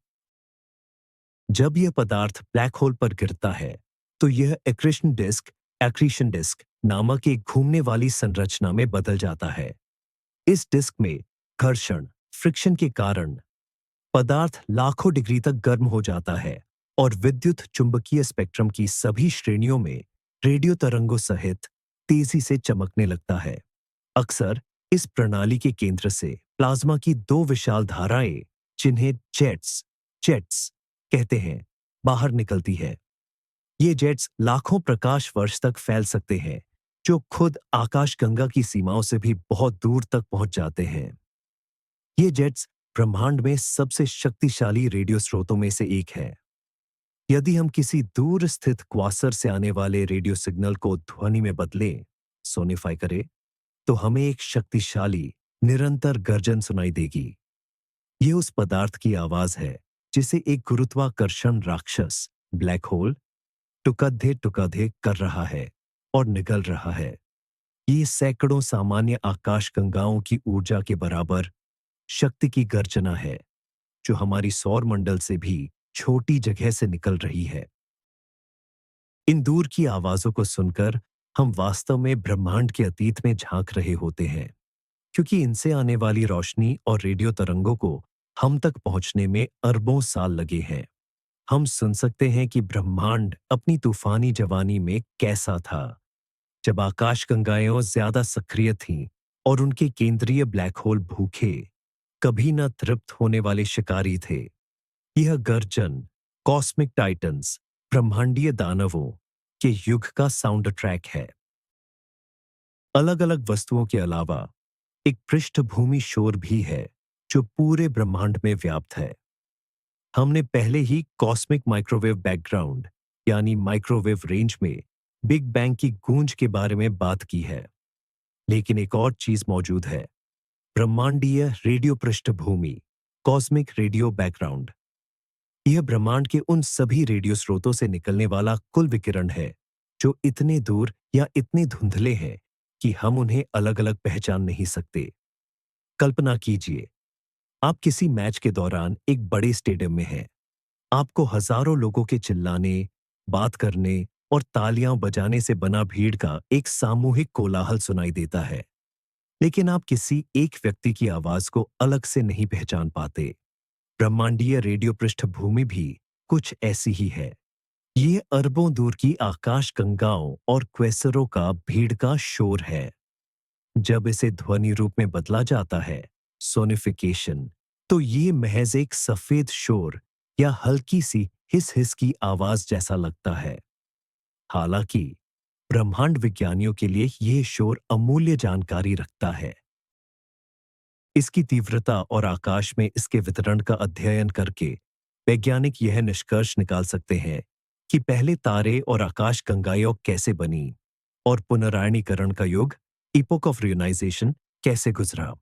जब यह पदार्थ ब्लैक होल पर गिरता है, तो यह एक्रीशन डिस्क नामक एक घूमने वाली संरचना में बदल जाता है। इस डिस्क में घर्षण, फ्रिक्शन के कारण पदार्थ लाखों डिग्री तक गर्म हो जाता है और विद्युत चुंबकीय स्पेक्ट्रम की सभी श्रेणियों में रेडियो तरंगों सहित तेजी से चमकने लगता है। अक्सर इस प्रणाली के केंद्र से प्लाज्मा की दो विशाल धाराएं, जिन्हें जेट्स जेट्स कहते हैं, बाहर निकलती है। ये जेट्स लाखों प्रकाश वर्ष तक फैल सकते हैं, जो खुद आकाशगंगा की सीमाओं से भी बहुत दूर तक पहुंच जाते हैं। ये जेट्स ब्रह्मांड में सबसे शक्तिशाली रेडियो स्रोतों में से एक है। यदि हम किसी दूर स्थित क्वासर से आने वाले रेडियो सिग्नल को ध्वनि में बदलें, सोनिफाई करें, तो हमें एक शक्तिशाली, निरंतर गर्जन सुनाई देगी। ये उस पदार्थ की आवाज है जिसे एक गुरुत्वाकर्षण राक्षस, ब्लैक होल, टुकड़े टुकड़े कर रहा है और निगल रहा है। ये सैकड़ों सामान्य आकाशगंगाओं की ऊर्जा के बराबर शक्ति की गर्जना है, जो हमारी सौर मंडल से भी छोटी जगह से निकल रही है। इन दूर की आवाजों को सुनकर हम वास्तव में ब्रह्मांड के अतीत में झांक रहे होते हैं, क्योंकि इनसे आने वाली रोशनी और रेडियो तरंगों को हम तक पहुंचने में अरबों साल लगे हैं। हम सुन सकते हैं कि ब्रह्मांड अपनी तूफानी जवानी में कैसा था, जब आकाशगंगाएं ज्यादा सक्रिय थीं और उनके केंद्रीय ब्लैक होल भूखे, कभी न तृप्त होने वाले शिकारी थे। यह गर्जन कॉस्मिक टाइटन्स, ब्रह्मांडीय दानवों के युग का साउंड ट्रैक है। अलग अलग वस्तुओं के अलावा एक पृष्ठभूमि शोर भी है, जो पूरे ब्रह्मांड में व्याप्त है। हमने पहले ही कॉस्मिक माइक्रोवेव बैकग्राउंड यानी माइक्रोवेव रेंज में बिग बैंग की गूंज के बारे में बात की है, लेकिन एक और चीज मौजूद है, ब्रह्मांडीय रेडियो पृष्ठभूमि, कॉस्मिक रेडियो बैकग्राउंड। यह ब्रह्मांड के उन सभी रेडियो स्रोतों से निकलने वाला कुल विकिरण है, जो इतने दूर या इतने धुंधले हैं कि हम उन्हें अलग अलग पहचान नहीं सकते। कल्पना कीजिए, आप किसी मैच के दौरान एक बड़े स्टेडियम में हैं। आपको हजारों लोगों के चिल्लाने, बात करने और तालियां बजाने से बना भीड़ का एक सामूहिक कोलाहल सुनाई देता है, लेकिन आप किसी एक व्यक्ति की आवाज को अलग से नहीं पहचान पाते। ब्रह्मांडीय रेडियो पृष्ठभूमि भी कुछ ऐसी ही है। ये अरबों दूर की आकाश गंगाओं और क्वेसरों का भीड़ का शोर है। जब इसे ध्वनि रूप में बदला जाता है, सोनिफिकेशन, तो ये महज एक सफेद शोर या हल्की सी हिस हिस की आवाज जैसा लगता है। हालांकि ब्रह्मांड विज्ञानियों के लिए यह शोर अमूल्य जानकारी रखता है। इसकी तीव्रता और आकाश में इसके वितरण का अध्ययन करके वैज्ञानिक यह निष्कर्ष निकाल सकते हैं कि पहले तारे और आकाश गंगाएं कैसे बनी और पुनरायनीकरण का युग, इपोक ऑफ रियोनाइजेशन, कैसे गुजरा।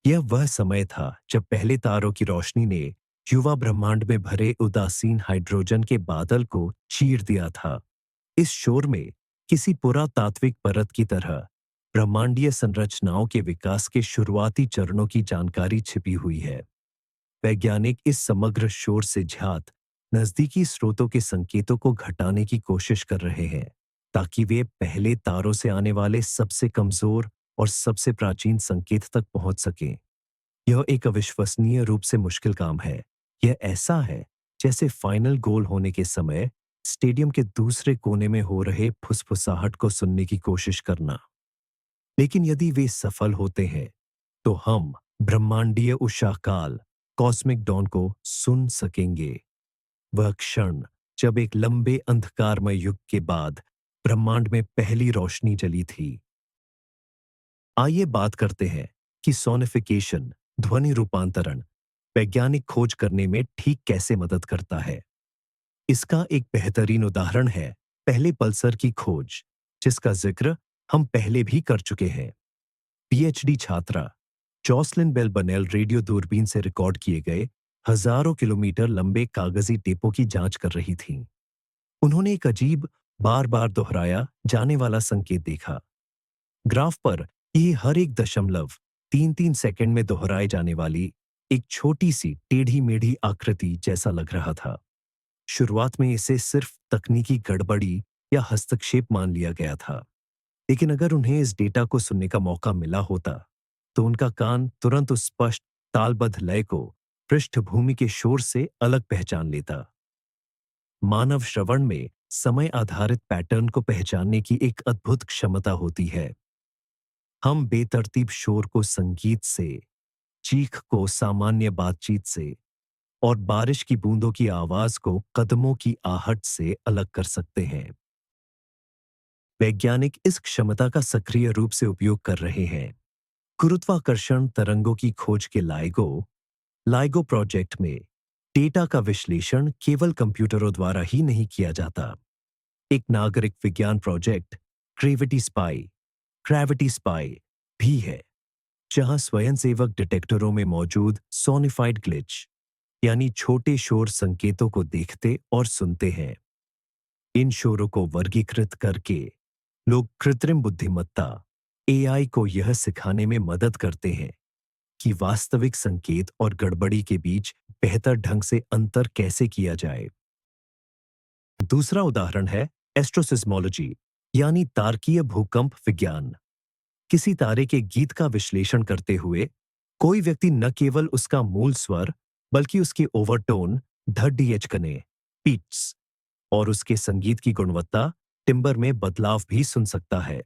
यह वह समय था जब पहले तारों की रोशनी ने युवा ब्रह्मांड में भरे उदासीन हाइड्रोजन के बादल को चीर दिया था। इस शोर में किसी पुरातात्विक परत की तरह ब्रह्मांडीय संरचनाओं के विकास के शुरुआती चरणों की जानकारी छिपी हुई है। वैज्ञानिक इस समग्र शोर से झात नजदीकी स्रोतों के संकेतों को घटाने की कोशिश कर रहे हैं, ताकि वे पहले तारों से आने वाले सबसे कमजोर और सबसे प्राचीन संकेत तक पहुंच सकें। यह एक अविश्वसनीय रूप से मुश्किल काम है। यह ऐसा है जैसे फाइनल गोल होने के समय स्टेडियम के दूसरे कोने में हो रहे फुसफुसाहट को सुनने की कोशिश करना। लेकिन यदि वे सफल होते हैं, तो हम ब्रह्मांडीय उषाकाल, कॉस्मिक डॉन को सुन सकेंगे। वह क्षण जब एक लंबे अंधकारमय युग के बाद ब्रह्मांड में पहली रोशनी जली थी। आइए बात करते हैं कि सोनिफिकेशन, ध्वनि रूपांतरण, वैज्ञानिक खोज करने में ठीक कैसे मदद करता है। इसका एक बेहतरीन उदाहरण है पहले पल्सर की खोज, जिसका जिक्र हम पहले भी कर चुके हैं। पीएचडी छात्रा जॉसलिन बेल बनेल रेडियो दूरबीन से रिकॉर्ड किए गए हजारों किलोमीटर लंबे कागजी टेपों की जांच कर रही थीं। उन्होंने एक अजीब, बार बार दोहराया जाने वाला संकेत देखा। ग्राफ पर यह हर एक दशमलव 3-3 सेकंड में दोहराए जाने वाली एक छोटी सी टेढ़ी मेढ़ी आकृति जैसा लग रहा था। शुरुआत में इसे सिर्फ तकनीकी गड़बड़ी या हस्तक्षेप मान लिया गया था, लेकिन अगर उन्हें इस डेटा को सुनने का मौका मिला होता, तो उनका कान तुरंत उस स्पष्ट तालबद्ध लय को पृष्ठभूमि के शोर से अलग पहचान लेता। मानव श्रवण में समय आधारित पैटर्न को पहचानने की एक अद्भुत क्षमता होती है। हम बेतरतीब शोर को संगीत से, चीख को सामान्य बातचीत से और बारिश की बूंदों की आवाज को कदमों की आहट से अलग कर सकते हैं। वैज्ञानिक इस क्षमता का सक्रिय रूप से उपयोग कर रहे हैं। गुरुत्वाकर्षण तरंगों की खोज के लाइगो लाइगो प्रोजेक्ट में डेटा का विश्लेषण केवल कंप्यूटरों द्वारा ही नहीं किया जाता। एक नागरिक विज्ञान प्रोजेक्ट ग्रेविटी स्पाई भी है, जहां स्वयंसेवक डिटेक्टरों में मौजूद सोनिफाइड ग्लिच यानी छोटे शोर संकेतों को देखते और सुनते हैं। इन शोरों को वर्गीकृत करके लोग कृत्रिम बुद्धिमत्ता एआई को यह सिखाने में मदद करते हैं कि वास्तविक संकेत और गड़बड़ी के बीच बेहतर ढंग से अंतर कैसे किया जाए। दूसरा उदाहरण है एस्ट्रोसिस्मोलॉजी यानी तारकीय भूकंप विज्ञान। किसी तारे के गीत का विश्लेषण करते हुए कोई व्यक्ति न केवल उसका मूल स्वर बल्कि उसके ओवरटोन ढ कने पीट्स और उसके संगीत की गुणवत्ता टिम्बर में बदलाव भी सुन सकता है।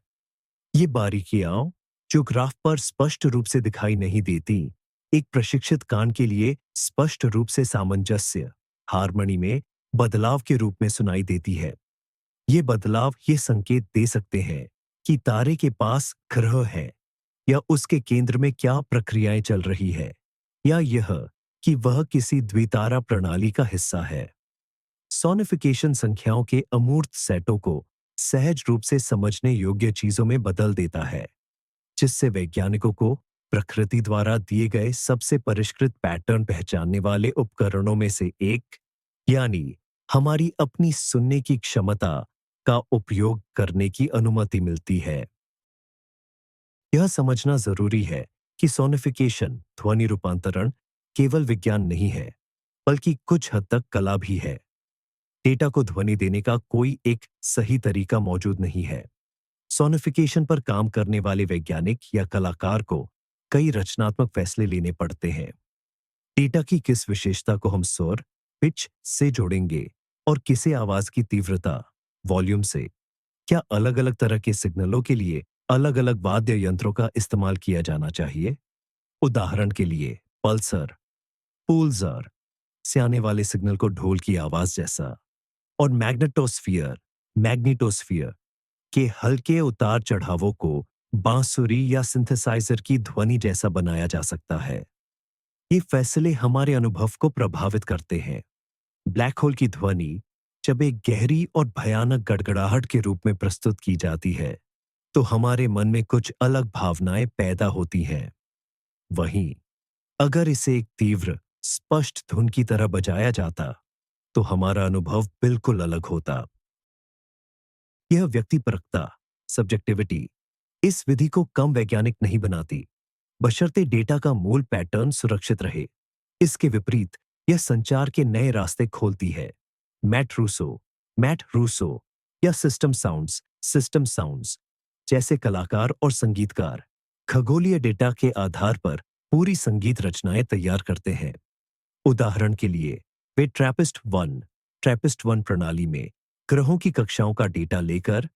ये बारीकियां जो ग्राफ पर स्पष्ट रूप से दिखाई नहीं देती, एक प्रशिक्षित कान के लिए स्पष्ट रूप से सामंजस्य हारमोनी में बदलाव के रूप में सुनाई देती है। ये बदलाव ये संकेत दे सकते हैं कि तारे के पास ग्रह है या उसके केंद्र में क्या प्रक्रियाएं चल रही है, या यह कि वह किसी द्वितारा प्रणाली का हिस्सा है। सोनिफिकेशन संख्याओं के अमूर्त सेटों को सहज रूप से समझने योग्य चीजों में बदल देता है, जिससे वैज्ञानिकों को प्रकृति द्वारा दिए गए सबसे परिष्कृत पैटर्न पहचानने वाले उपकरणों में से एक यानी हमारी अपनी सुनने की क्षमता का उपयोग करने की अनुमति मिलती है। यह समझना जरूरी है कि सोनिफिकेशन ध्वनि रूपांतरण केवल विज्ञान नहीं है, बल्कि कुछ हद तक कला भी है। डेटा को ध्वनि देने का कोई एक सही तरीका मौजूद नहीं है। सोनिफिकेशन पर काम करने वाले वैज्ञानिक या कलाकार को कई रचनात्मक फैसले लेने पड़ते हैं। डेटा की किस विशेषता को हम स्वर पिच से जोड़ेंगे और किसे आवाज की तीव्रता वॉल्यूम से। क्या अलग अलग तरह के सिग्नलों के लिए अलग अलग वाद्य यंत्रों का इस्तेमाल किया जाना चाहिए? उदाहरण के लिए पल्सर पुलजर से आने वाले सिग्नल को ढोल की आवाज जैसा, और मैग्नेटोस्फीयर के हल्के उतार चढ़ावों को बांसुरी या सिंथेसाइजर की ध्वनि जैसा बनाया जा सकता है। ये फैसले हमारे अनुभव को प्रभावित करते हैं। ब्लैक होल की ध्वनि जब एक गहरी और भयानक गड़गड़ाहट के रूप में प्रस्तुत की जाती है, तो हमारे मन में कुछ अलग भावनाएं पैदा होती हैं। वहीं अगर इसे एक तीव्र स्पष्ट धुन की तरह बजाया जाता, तो हमारा अनुभव बिल्कुल अलग होता। यह व्यक्तिपरकता सब्जेक्टिविटी इस विधि को कम वैज्ञानिक नहीं बनाती, बशर्ते डेटा का मूल पैटर्न सुरक्षित रहे। इसके विपरीत यह संचार के नए रास्ते खोलती है। मैट रूसो या सिस्टम साउंड्स जैसे कलाकार और संगीतकार खगोलीय डेटा के आधार पर पूरी संगीत रचनाएं तैयार करते हैं। उदाहरण के लिए वे ट्रैपिस्ट वन प्रणाली में ग्रहों की कक्षाओं का डेटा लेकर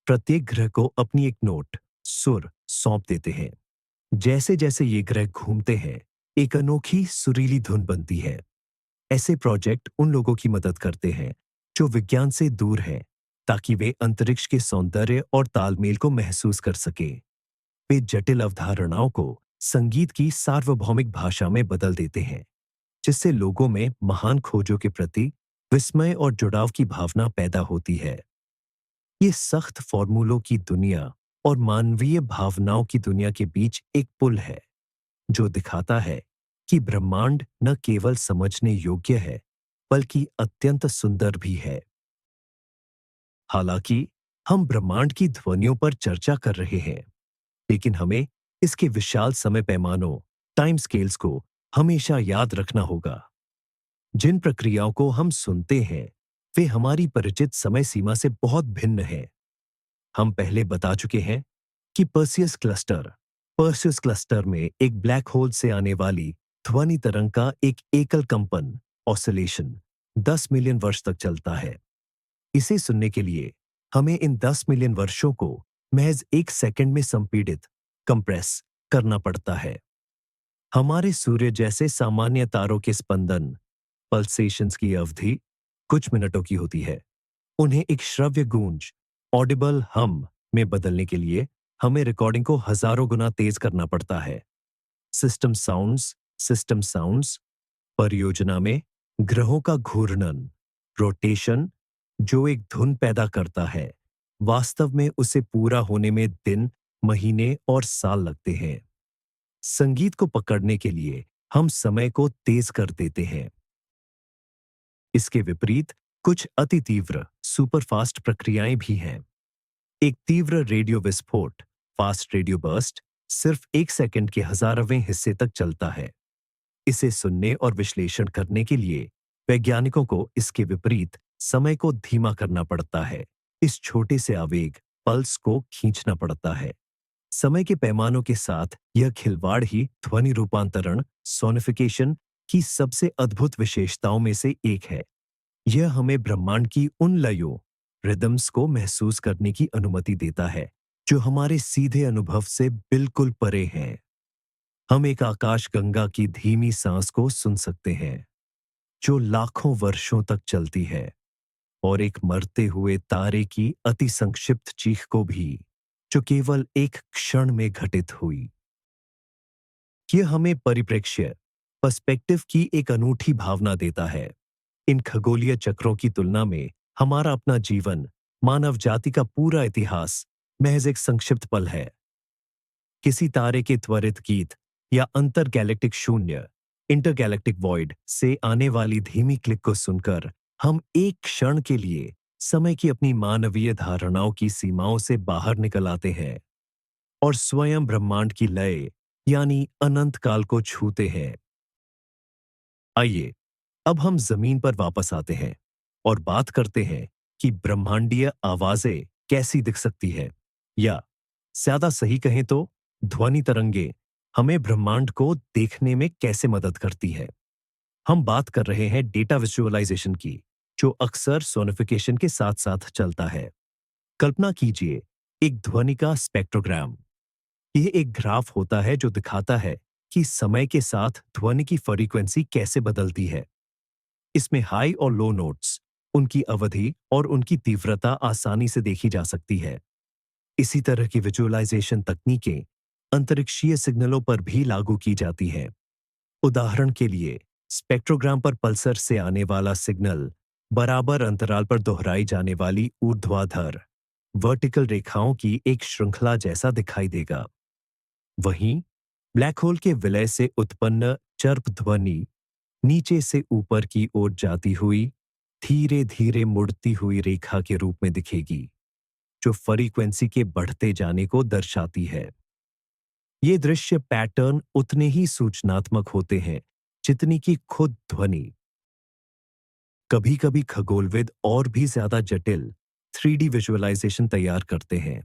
प्रत्येक ग्रह को अपनी एक नोट सुर सौंप देते हैं। जैसे जैसे ये ग्रह घूमते हैं, एक अनोखी सुरीली धुन बनती है। ऐसे प्रोजेक्ट उन लोगों की मदद करते हैं जो विज्ञान से दूर हैं, ताकि वे अंतरिक्ष के सौंदर्य और तालमेल को महसूस कर सकें। वे जटिल अवधारणाओं को संगीत की सार्वभौमिक भाषा में बदल देते हैं, जिससे लोगों में महान खोजों के प्रति विस्मय और जुड़ाव की भावना पैदा होती है। ये सख्त फॉर्मूलों की दुनिया और मानवीय भावनाओं की दुनिया के बीच एक पुल है, जो दिखाता है कि ब्रह्मांड न केवल समझने योग्य है, बल्कि अत्यंत सुंदर भी है। हालांकि हम ब्रह्मांड की ध्वनियों पर चर्चा कर रहे हैं, लेकिन हमें इसके विशाल समय पैमानों टाइम स्केल्स को हमेशा याद रखना होगा। जिन प्रक्रियाओं को हम सुनते हैं, वे हमारी परिचित समय सीमा से बहुत भिन्न हैं। हम पहले बता चुके हैं कि पर्सियस क्लस्टर में एक ब्लैक होल से आने वाली ध्वनि तरंग का एक एकल कंपन ऑसिलेशन 10 मिलियन वर्ष तक चलता है। इसे सुनने के लिए हमें इन 10 मिलियन वर्षों को महज एक सेकंड में संपीड़ित कंप्रेस करना पड़ता है। हमारे सूर्य जैसे सामान्य तारों के स्पंदन पल्सेशंस की अवधि कुछ मिनटों की होती है। उन्हें एक श्रव्य गूंज ऑडिबल हम में बदलने के लिए हमें रिकॉर्डिंग को हजारों गुना तेज करना पड़ता है। सिस्टम साउंड्स परियोजना में ग्रहों का घूर्णन रोटेशन जो एक धुन पैदा करता है, वास्तव में उसे पूरा होने में दिन, महीने और साल लगते हैं। संगीत को पकड़ने के लिए हम समय को तेज कर देते हैं। इसके विपरीत कुछ अति तीव्र सुपरफास्ट प्रक्रियाएं भी हैं। एक तीव्र रेडियो विस्फोट फास्ट रेडियो बर्स्ट सिर्फ 1 सेकंड के हजारवें हिस्से तक चलता है। इसे सुनने और विश्लेषण करने के लिए वैज्ञानिकों को इसके विपरीत समय को धीमा करना पड़ता है। इस छोटे से आवेग पल्स को खींचना पड़ता है। समय के पैमानों के साथ यह खिलवाड़ ही ध्वनि रूपांतरण सोनिफिकेशन की सबसे अद्भुत विशेषताओं में से एक है। यह हमें ब्रह्मांड की उन लयों रिदम्स को महसूस करने की अनुमति देता है जो हमारे सीधे अनुभव से बिल्कुल परे हैं। हम एक आकाशगंगा की धीमी सांस को सुन सकते हैं जो लाखों वर्षों तक चलती है, और एक मरते हुए तारे की अति संक्षिप्त चीख को भी जो केवल एक क्षण में घटित हुई। यह हमें परिप्रेक्ष्य पर्सपेक्टिव की एक अनूठी भावना देता है। इन खगोलीय चक्रों की तुलना में हमारा अपना जीवन, मानव जाति का पूरा इतिहास महज एक संक्षिप्त पल है। किसी तारे के त्वरित गीत या अंतर गैलेक्टिक शून्य इंटरगैलेक्टिक वॉइड से आने वाली धीमी क्लिक को सुनकर हम एक क्षण के लिए समय की अपनी मानवीय धारणाओं की सीमाओं से बाहर निकल आते हैं और स्वयं ब्रह्मांड की लय यानी अनंत काल को छूते हैं। आइए अब हम जमीन पर वापस आते हैं और बात करते हैं कि ब्रह्मांडीय आवाजें कैसी दिख सकती है, या ज्यादा सही कहें तो ध्वनि तरंगे हमें ब्रह्मांड को देखने में कैसे मदद करती है। हम बात कर रहे हैं डेटा विजुअलाइजेशन की, जो अक्सर सोनिफिकेशन के साथ साथ चलता है। कल्पना कीजिए एक ध्वनि का स्पेक्ट्रोग्राम। यह एक ग्राफ होता है जो दिखाता है कि समय के साथ ध्वनि की फ्रीक्वेंसी कैसे बदलती है। इसमें हाई और लो नोट्स, उनकी अवधि और उनकी तीव्रता आसानी से देखी जा सकती है। इसी तरह की विजुअलाइजेशन तकनीकें अंतरिक्षीय सिग्नलों पर भी लागू की जाती हैं। उदाहरण के लिए स्पेक्ट्रोग्राम पर पल्सर से आने वाला सिग्नल बराबर अंतराल पर दोहराई जाने वाली ऊर्ध्वाधर वर्टिकल रेखाओं की एक श्रृंखला जैसा दिखाई देगा। वहीं ब्लैक होल के विलय से उत्पन्न चर्प ध्वनि नीचे से ऊपर की ओर जाती हुई धीरे धीरे मुड़ती हुई रेखा के रूप में दिखेगी, जो फ्रीक्वेंसी के बढ़ते जाने को दर्शाती है। ये दृश्य पैटर्न उतने ही सूचनात्मक होते हैं जितनी कि खुद ध्वनि। कभी कभी खगोलविद और भी ज्यादा जटिल 3D विजुअलाइजेशन तैयार करते हैं।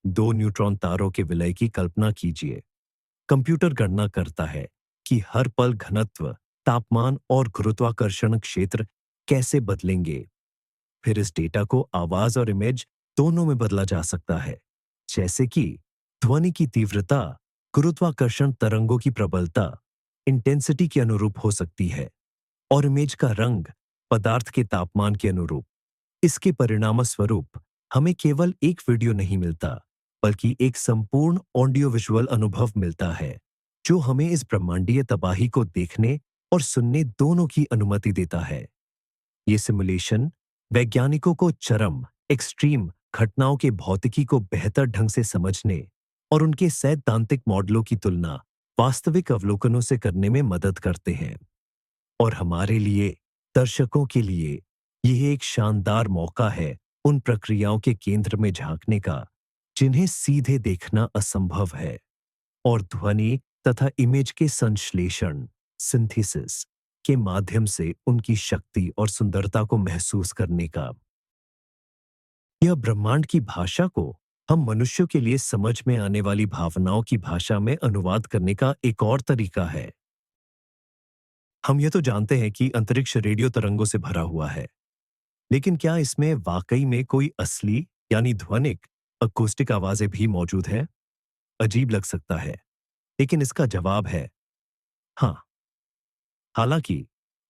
2 न्यूट्रॉन तारों के विलय की कल्पना कीजिए। कंप्यूटर गणना करता है कि हर पल घनत्व, तापमान और गुरुत्वाकर्षण क्षेत्र कैसे बदलेंगे। फिर इस डेटा को आवाज और इमेज दोनों में बदला जा सकता है, जैसे कि ध्वनि की तीव्रता गुरुत्वाकर्षण तरंगों की प्रबलता इंटेंसिटी के अनुरूप हो सकती है, और इमेज का रंग पदार्थ के तापमान के अनुरूप। इसके परिणाम स्वरूप हमें केवल एक वीडियो नहीं मिलता, बल्कि एक संपूर्ण ऑडियो विजुअल अनुभव मिलता है, जो हमें इस ब्रह्मांडीय तबाही को देखने और सुनने दोनों की अनुमति देता है। ये सिमुलेशन वैज्ञानिकों को चरम एक्सट्रीम घटनाओं के भौतिकी को बेहतर ढंग से समझने और उनके सैद्धांतिक मॉडलों की तुलना वास्तविक अवलोकनों से करने में मदद करते हैं। और हमारे लिए, दर्शकों के लिए, यह एक शानदार मौका है उन प्रक्रियाओं के केंद्र में झांकने का जिन्हें सीधे देखना असंभव है, और ध्वनि तथा इमेज के संश्लेषण सिंथेसिस के माध्यम से उनकी शक्ति और सुंदरता को महसूस करने का। यह ब्रह्मांड की भाषा को हम मनुष्यों के लिए समझ में आने वाली भावनाओं की भाषा में अनुवाद करने का एक और तरीका है। हम ये तो जानते हैं कि अंतरिक्ष रेडियो तरंगों से भरा हुआ है, लेकिन क्या इसमें वाकई में कोई असली यानी ध्वनिक अकॉस्टिक आवाजें भी मौजूद हैं? अजीब लग सकता है, लेकिन इसका जवाब है हाँ, हालांकि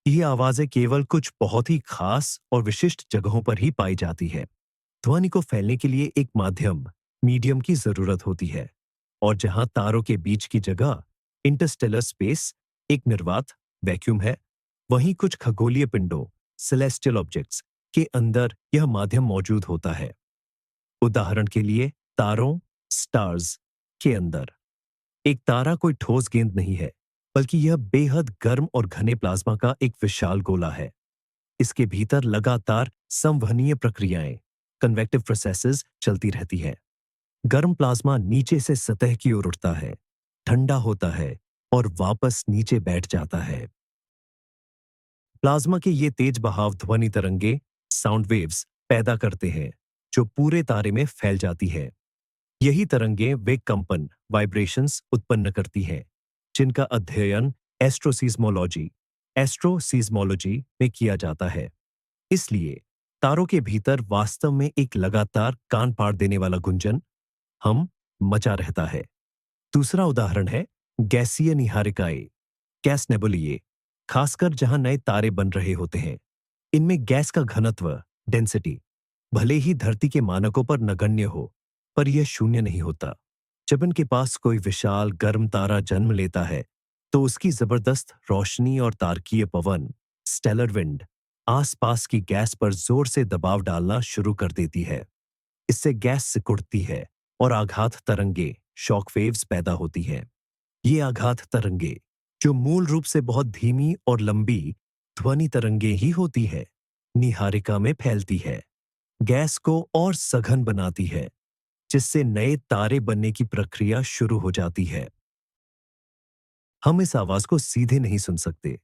ये आवाजें केवल कुछ बहुत ही खास और विशिष्ट जगहों पर ही पाई जाती है। ध्वनि को फैलने के लिए एक माध्यम मीडियम की जरूरत होती है, और जहां तारों के बीच की जगह इंटरस्टेलर स्पेस एक निर्वात वैक्यूम है, वहीं कुछ खगोलीय पिंडों सेलेस्टियल ऑब्जेक्ट्स के अंदर यह माध्यम मौजूद होता है। उदाहरण के लिए तारों स्टार्स के अंदर एक तारा कोई ठोस गेंद नहीं है, बल्कि यह बेहद गर्म और घने प्लाज्मा का एक विशाल गोला है। इसके भीतर लगातार संवहनीय प्रक्रियाएं कन्वेक्टिव प्रोसेसेस चलती रहती हैं। गर्म प्लाज्मा नीचे से सतह की ओर उठता है, ठंडा होता है और वापस नीचे बैठ जाता है। प्लाज्मा के ये तेज बहाव ध्वनि तरंगे साउंड वेव्स पैदा करते हैं, जो पूरे तारे में फैल जाती है। यही तरंगे वे कंपन वाइब्रेशंस उत्पन्न करती हैं, जिनका अध्ययन एस्ट्रोसीज्मोलॉजी एस्ट्रोसीज्मोलॉजी में किया जाता है। इसलिए तारों के भीतर वास्तव में एक लगातार कान फाड़ देने वाला गुंजन हम मचा रहता है। दूसरा उदाहरण है गैसीय निहारिकाएं, गैस नेबुलाए, खासकर जहां नए तारे बन रहे होते हैं। इनमें गैस का घनत्व डेंसिटी भले ही धरती के मानकों पर नगण्य हो, पर यह शून्य नहीं होता। जब इनके पास कोई विशाल गर्म तारा जन्म लेता है, तो उसकी जबरदस्त रोशनी और तारकीय पवन स्टेलर विंड आसपास की गैस पर जोर से दबाव डालना शुरू कर देती है। इससे गैस सिकुड़ती है और आघात तरंगे शॉक वेव्स पैदा होती हैं। ये आघात तरंगे, जो मूल रूप से बहुत धीमी और लंबी ध्वनि तरंगे ही होती है, निहारिका में फैलती है, गैस को और सघन बनाती है, जिससे नए तारे बनने की प्रक्रिया शुरू हो जाती है। हम इस आवाज को सीधे नहीं सुन सकते,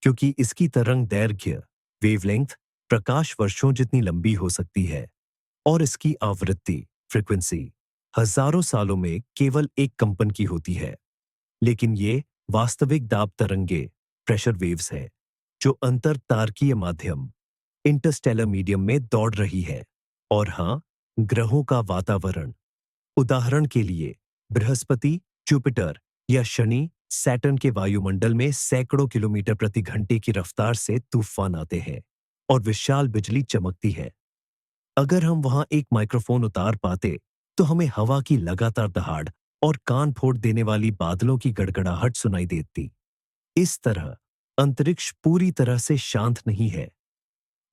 क्योंकि इसकी तरंग दैर्घ्य वेवलेंथ प्रकाश वर्षों जितनी लंबी हो सकती है, और इसकी आवृत्ति फ्रीक्वेंसी हजारों सालों में केवल एक कंपन की होती है। लेकिन ये वास्तविक दाब तरंगे प्रेशर वेव्स है, जो अंतर तारकीय माध्यम इंटरस्टेलर मीडियम में दौड़ रही है। और हां, ग्रहों का वातावरण, उदाहरण के लिए बृहस्पति, जुपिटर या शनि, सैटर्न के वायुमंडल में सैकड़ों किलोमीटर प्रति घंटे की रफ्तार से तूफान आते हैं और विशाल बिजली चमकती है। अगर हम वहां एक माइक्रोफोन उतार पाते, तो हमें हवा की लगातार दहाड़ और कान फोड़ देने वाली बादलों की गड़गड़ाहट सुनाई देती। इस तरह अंतरिक्ष पूरी तरह से शांत नहीं है।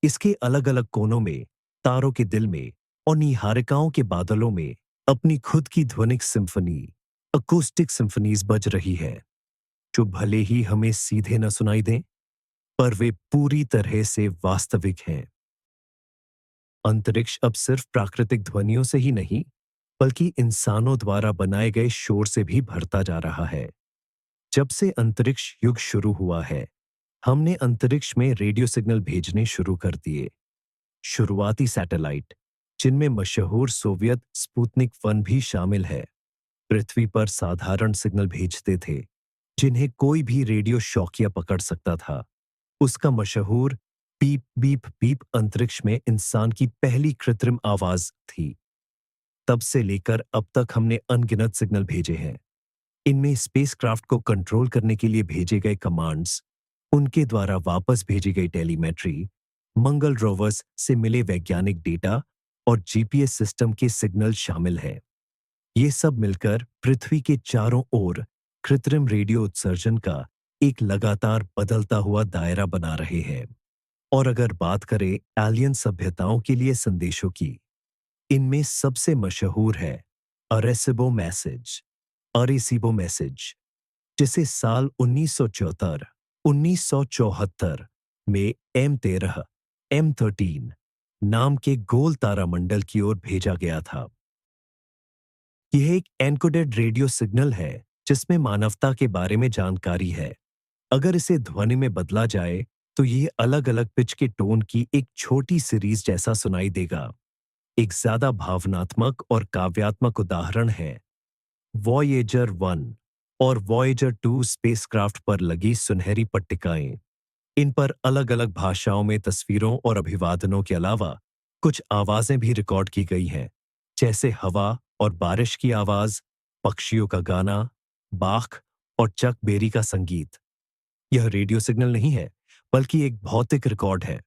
इसके अलग अलग कोनों में, तारों के दिल में और निहारिकाओं के बादलों में अपनी खुद की ध्वनिक सिम्फनी अकॉस्टिक सिम्फनीज बज रही है, जो भले ही हमें सीधे न सुनाई दें, पर वे पूरी तरह से वास्तविक हैं। अंतरिक्ष अब सिर्फ प्राकृतिक ध्वनियों से ही नहीं, बल्कि इंसानों द्वारा बनाए गए शोर से भी भरता जा रहा है। जब से अंतरिक्ष युग शुरू हुआ है, हमने अंतरिक्ष में रेडियो सिग्नल भेजने शुरू कर दिए। शुरुआती सैटेलाइट, जिनमें मशहूर सोवियत स्पुतनिक 1 भी शामिल है, पृथ्वी पर साधारण सिग्नल भेजते थे, जिन्हें कोई भी रेडियो शौकिया पकड़ सकता था। उसका मशहूर पीप बीप बीप अंतरिक्ष में इंसान की पहली कृत्रिम आवाज थी। तब से लेकर अब तक हमने अनगिनत सिग्नल भेजे हैं। इनमें स्पेसक्राफ्ट को कंट्रोल करने के लिए भेजे गए कमांड्स, उनके द्वारा वापस भेजी गई टेलीमेट्री, मंगल रोवर्स से मिले वैज्ञानिक डेटा और जीपीएस सिस्टम के सिग्नल शामिल हैं। ये सब मिलकर पृथ्वी के चारों ओर कृत्रिम रेडियो उत्सर्जन का एक लगातार बदलता हुआ दायरा बना रहे हैं। और अगर बात करें एलियन सभ्यताओं के लिए संदेशों की, इनमें सबसे मशहूर है अरेसिबो मैसेज अरेसिबो मैसेज, जिसे साल 1974 में M13 M13 नाम के गोल तारामंडल की ओर भेजा गया था। यह एक एन्कोडेड रेडियो सिग्नल है, जिसमें मानवता के बारे में जानकारी है। अगर इसे ध्वनि में बदला जाए, तो यह अलग अलग पिच के टोन की एक छोटी सीरीज जैसा सुनाई देगा। एक ज्यादा भावनात्मक और काव्यात्मक उदाहरण है वॉयेजर 1 और वॉयेजर 2 स्पेसक्राफ्ट पर लगी सुनहरी पट्टिकाएं। इन पर अलग अलग भाषाओं में तस्वीरों और अभिवादनों के अलावा कुछ आवाजें भी रिकॉर्ड की गई हैं, जैसे हवा और बारिश की आवाज, पक्षियों का गाना, बाख और चक बेरी का संगीत। यह रेडियो सिग्नल नहीं है, बल्कि एक भौतिक रिकॉर्ड है।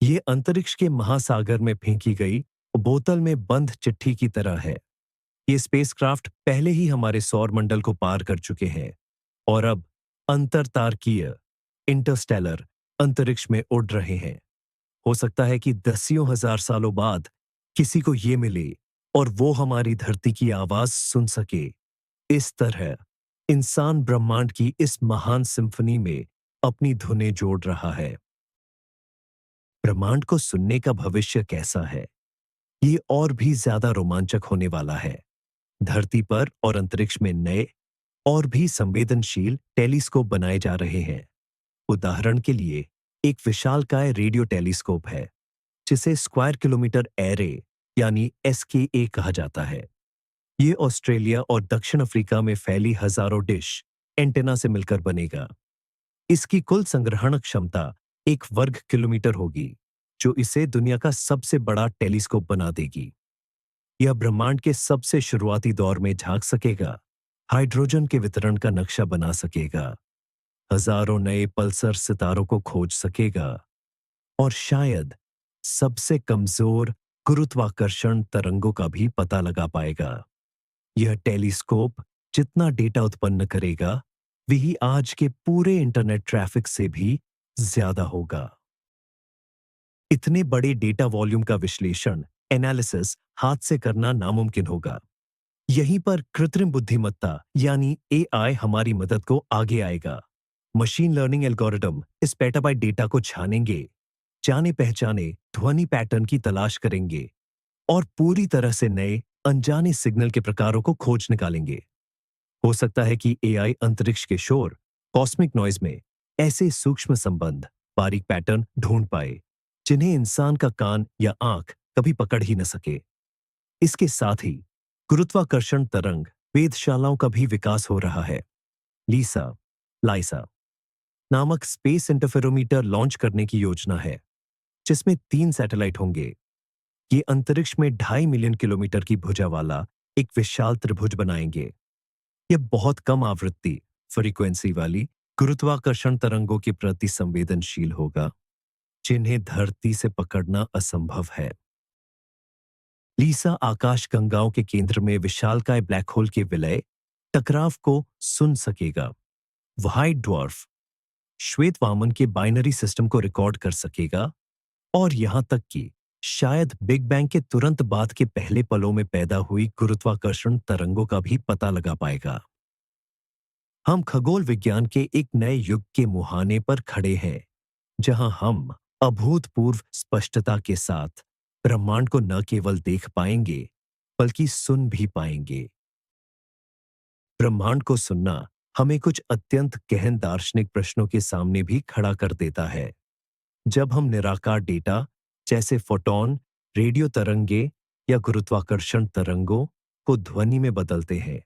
ये अंतरिक्ष के महासागर में फेंकी गई बोतल में बंद चिट्ठी की तरह है। ये स्पेसक्राफ्ट पहले ही हमारे सौर मंडल को पार कर चुके हैं और अब अंतरतारकीय इंटरस्टेलर अंतरिक्ष में उड़ रहे हैं। हो सकता है कि दसियों हजार सालों बाद किसी को ये मिले और वो हमारी धरती की आवाज सुन सके। इस तरह इंसान ब्रह्मांड की इस महान सिम्फनी में अपनी धुनें जोड़ रहा है। ब्रह्मांड को सुनने का भविष्य कैसा है? ये और भी ज्यादा रोमांचक होने वाला है। धरती पर और अंतरिक्ष में नए और भी संवेदनशील टेलीस्कोप बनाए जा रहे हैं। उदाहरण के लिए एक विशालकाय रेडियो टेलीस्कोप है जिसे स्क्वायर किलोमीटर एरे यानी एसकेए कहा जाता है। ये ऑस्ट्रेलिया और दक्षिण अफ्रीका में फैली हजारों डिश एंटेना से मिलकर बनेगा। इसकी कुल संग्रहण क्षमता 1 वर्ग किलोमीटर होगी, जो इसे दुनिया का सबसे बड़ा टेलीस्कोप बना देगी। यह ब्रह्मांड के सबसे शुरुआती दौर में झांक सकेगा, हाइड्रोजन के वितरण का नक्शा बना सकेगा, हजारों नए पल्सर सितारों को खोज सकेगा और शायद सबसे कमजोर गुरुत्वाकर्षण तरंगों का भी पता लगा पाएगा। यह टेलीस्कोप जितना डेटा उत्पन्न करेगा, वही आज के पूरे इंटरनेट ट्रैफिक से भी ज्यादा होगा। इतने बड़े डेटा वॉल्यूम का विश्लेषण एनालिसिस हाथ से करना नामुमकिन होगा। यहीं पर कृत्रिम बुद्धिमत्ता यानी एआई हमारी मदद को आगे आएगा। मशीन लर्निंग एल्गोरिदम इस पेटाबाइट डेटा को छानेंगे, जाने पहचाने ध्वनि पैटर्न की तलाश करेंगे और पूरी तरह से नए अनजाने सिग्नल के प्रकारों को खोज निकालेंगे। हो सकता है कि एआई अंतरिक्ष के शोर कॉस्मिक नॉइज में ऐसे सूक्ष्म संबंध, बारीक पैटर्न ढूंढ पाए जिन्हें इंसान का कान या आंख कभी पकड़ ही न सके। इसके साथ ही गुरुत्वाकर्षण तरंग वेधशालाओं का भी विकास हो रहा है। लाइसा नामक स्पेस इंटरफेरोमीटर लॉन्च करने की योजना है, जिसमें 3 सैटेलाइट होंगे। ये अंतरिक्ष में 2.5 मिलियन किलोमीटर की भुजा वाला एक विशाल त्रिभुज बनाएंगे। यह बहुत कम आवृत्ति फ्रीक्वेंसी वाली गुरुत्वाकर्षण तरंगों के प्रति संवेदनशील होगा, जिन्हें धरती से पकड़ना असंभव है। लीसा आकाश गंगाओं के केंद्र में विशालकाय ब्लैक होल के विलय टकराव को सुन सकेगा। व्हाइट ड्वार्फ श्वेत वामन के बाइनरी सिस्टम को रिकॉर्ड कर सकेगा और यहां तक कि शायद बिग बैंग के तुरंत बाद के पहले पलों में पैदा हुई गुरुत्वाकर्षण तरंगों का भी पता लगा पाएगा। हम खगोल विज्ञान के एक नए युग के मुहाने पर खड़े हैं, जहां हम अभूतपूर्व स्पष्टता के साथ ब्रह्मांड को न केवल देख पाएंगे, बल्कि सुन भी पाएंगे। ब्रह्मांड को सुनना हमें कुछ अत्यंत गहन दार्शनिक प्रश्नों के सामने भी खड़ा कर देता है। जब हम निराकार डेटा जैसे फोटॉन, रेडियो तरंगे या गुरुत्वाकर्षण तरंगों को ध्वनि में बदलते हैं,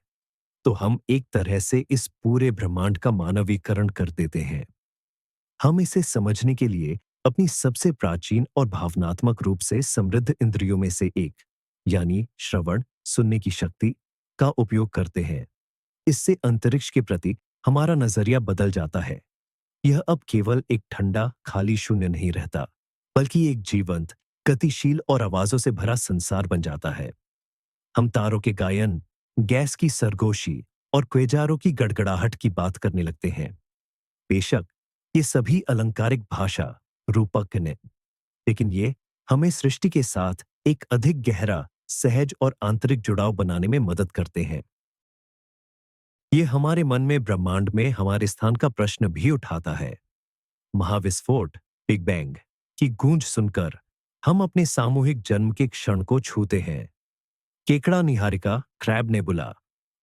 तो हम एक तरह से इस पूरे ब्रह्मांड का मानवीकरण कर देते हैं। हम इसे समझने के लिए अपनी सबसे प्राचीन और भावनात्मक रूप से समृद्ध इंद्रियों में से एक, यानी श्रवण, सुनने की शक्ति का उपयोग करते हैं। इससे अंतरिक्ष के प्रति हमारा नजरिया बदल जाता है। यह अब केवल एक ठंडा, खाली शून्य नहीं रहता, बल्कि एक जीवंत, गतिशील और आवाजों से भरा संसार बन जाता है। हम तारों के गायन, गैस की सरगोशी और क्वेजारों की गड़गड़ाहट की बात करने लगते हैं। बेशक ये सभी अलंकारिक भाषा रूपक हैं, लेकिन ये हमें सृष्टि के साथ एक अधिक गहरा, सहज और आंतरिक जुड़ाव बनाने में मदद करते हैं। ये हमारे मन में ब्रह्मांड में हमारे स्थान का प्रश्न भी उठाता है। महाविस्फोट, बिग बैंग की गूंज सुनकर हम अपने सामूहिक जन्म के क्षण को छूते हैं। केकड़ा निहारिका, क्रैब नेबुला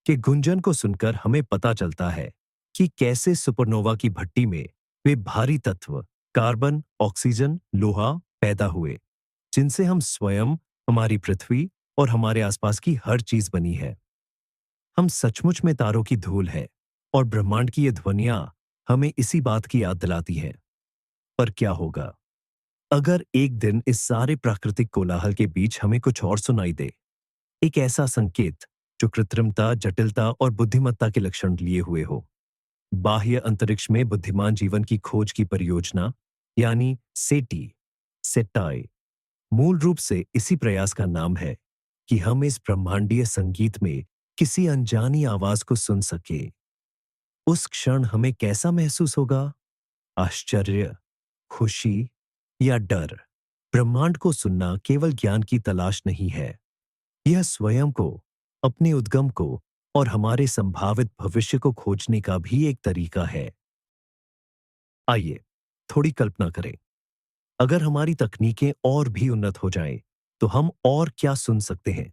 के गुंजन को सुनकर हमें पता चलता है कि कैसे सुपरनोवा की भट्टी में वे भारी तत्व कार्बन, ऑक्सीजन, लोहा पैदा हुए, जिनसे हम स्वयं, हमारी पृथ्वी और हमारे आसपास की हर चीज बनी है। हम सचमुच में तारों की धूल है और ब्रह्मांड की ये ध्वनियां हमें इसी बात की याद दिलाती हैं। पर क्या होगा अगर एक दिन इस सारे प्राकृतिक कोलाहल के बीच हमें कुछ और सुनाई दे, एक ऐसा संकेत जो कृत्रिमता, जटिलता और बुद्धिमत्ता के लक्षण लिए हुए हो? बाह्य अंतरिक्ष में बुद्धिमान जीवन की खोज की परियोजना यानी सेटी सेटाई मूल रूप से इसी प्रयास का नाम है कि हम इस ब्रह्मांडीय संगीत में किसी अनजानी आवाज को सुन सके। उस क्षण हमें कैसा महसूस होगा? आश्चर्य, खुशी या डर? ब्रह्मांड को सुनना केवल ज्ञान की तलाश नहीं है, यह स्वयं को, अपने उद्गम को और हमारे संभावित भविष्य को खोजने का भी एक तरीका है। आइए थोड़ी कल्पना करें, अगर हमारी तकनीकें और भी उन्नत हो जाएं, तो हम और क्या सुन सकते हैं?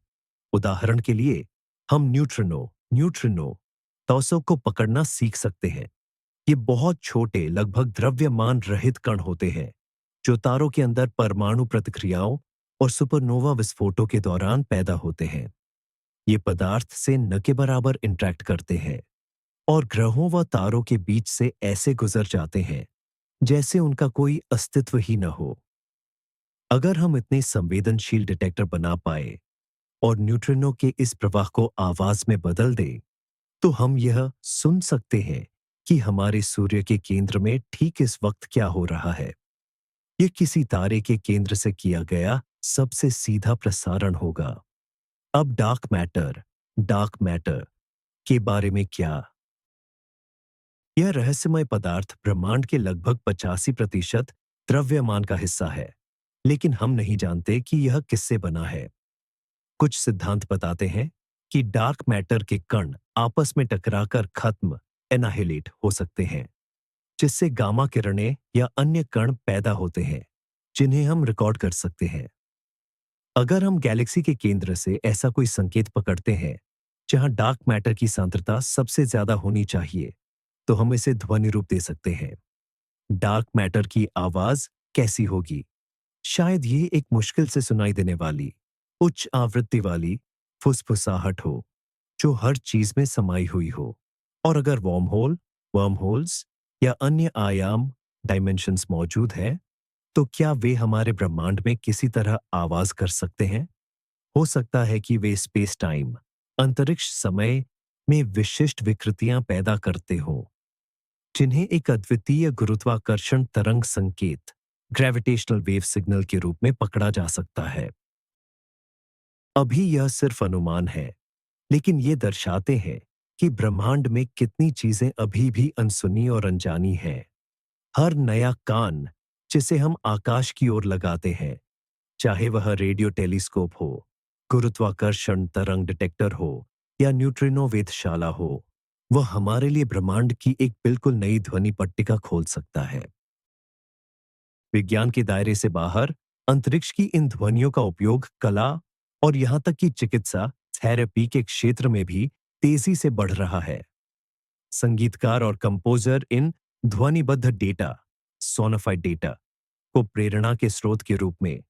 उदाहरण के लिए, हम न्यूट्रिनो न्यूट्रिनो तौसों को पकड़ना सीख सकते हैं। ये बहुत छोटे, लगभग द्रव्यमान रहित कण होते हैं, जो तारों के अंदर परमाणु प्रतिक्रियाओं और सुपरनोवा विस्फोटों के दौरान पैदा होते हैं। ये पदार्थ से न के बराबर इंटरैक्ट करते हैं और ग्रहों व तारों के बीच से ऐसे गुजर जाते हैं जैसे उनका कोई अस्तित्व ही न हो। अगर हम इतने संवेदनशील डिटेक्टर बना पाए और न्यूट्रिनो के इस प्रवाह को आवाज में बदल दें, तो हम यह सुन सकते हैं कि हमारे सूर्य के केंद्र में ठीक इस वक्त क्या हो रहा है। यह किसी तारे के केंद्र से किया गया सबसे सीधा प्रसारण होगा। अब डार्क मैटर के बारे में क्या? यह रहस्यमय पदार्थ ब्रह्मांड के लगभग 85% द्रव्यमान का हिस्सा है, लेकिन हम नहीं जानते कि यह किससे बना है। कुछ सिद्धांत बताते हैं कि डार्क मैटर के कण आपस में टकराकर खत्म एनाहिलेट हो सकते हैं, जिससे गामा किरणें या अन्य कण पैदा होते हैं, जिन्हें हम रिकॉर्ड कर सकते हैं। अगर हम गैलेक्सी के केंद्र से ऐसा कोई संकेत पकड़ते हैं जहां डार्क मैटर की सांद्रता सबसे ज्यादा होनी चाहिए, तो हम इसे ध्वनि रूप दे सकते हैं। डार्क मैटर की आवाज कैसी होगी? शायद ये एक मुश्किल से सुनाई देने वाली, उच्च आवृत्ति वाली फुसफुसाहट हो, जो हर चीज में समाई हुई हो। और अगर वर्म होल्स या अन्य आयाम डायमेंशंस मौजूद है, तो क्या वे हमारे ब्रह्मांड में किसी तरह आवाज कर सकते हैं? हो सकता है कि वे स्पेस टाइम अंतरिक्ष समय में विशिष्ट विकृतियां पैदा करते हों, जिन्हें एक अद्वितीय गुरुत्वाकर्षण तरंग संकेत ग्रेविटेशनल वेव सिग्नल के रूप में पकड़ा जा सकता है। अभी यह सिर्फ अनुमान है, लेकिन ये दर्शाते हैं कि ब्रह्मांड में कितनी चीजें अभी भी अनसुनी और अनजानी हैं। हर नया कान जिसे हम आकाश की ओर लगाते हैं, चाहे वह रेडियो टेलीस्कोप हो, गुरुत्वाकर्षण तरंग डिटेक्टर हो या न्यूट्रिनो वेधशाला हो, वह हमारे लिए ब्रह्मांड की एक बिल्कुल नई ध्वनि पट्टिका खोल सकता है। विज्ञान के दायरे से बाहर अंतरिक्ष की इन ध्वनियों का उपयोग कला और यहां तक कि चिकित्सा थेरेपी के क्षेत्र में भी तेजी से बढ़ रहा है। संगीतकार और कंपोजर इन ध्वनिबद्ध डेटा सोनिफाइड डेटा को प्रेरणा के स्रोत के रूप में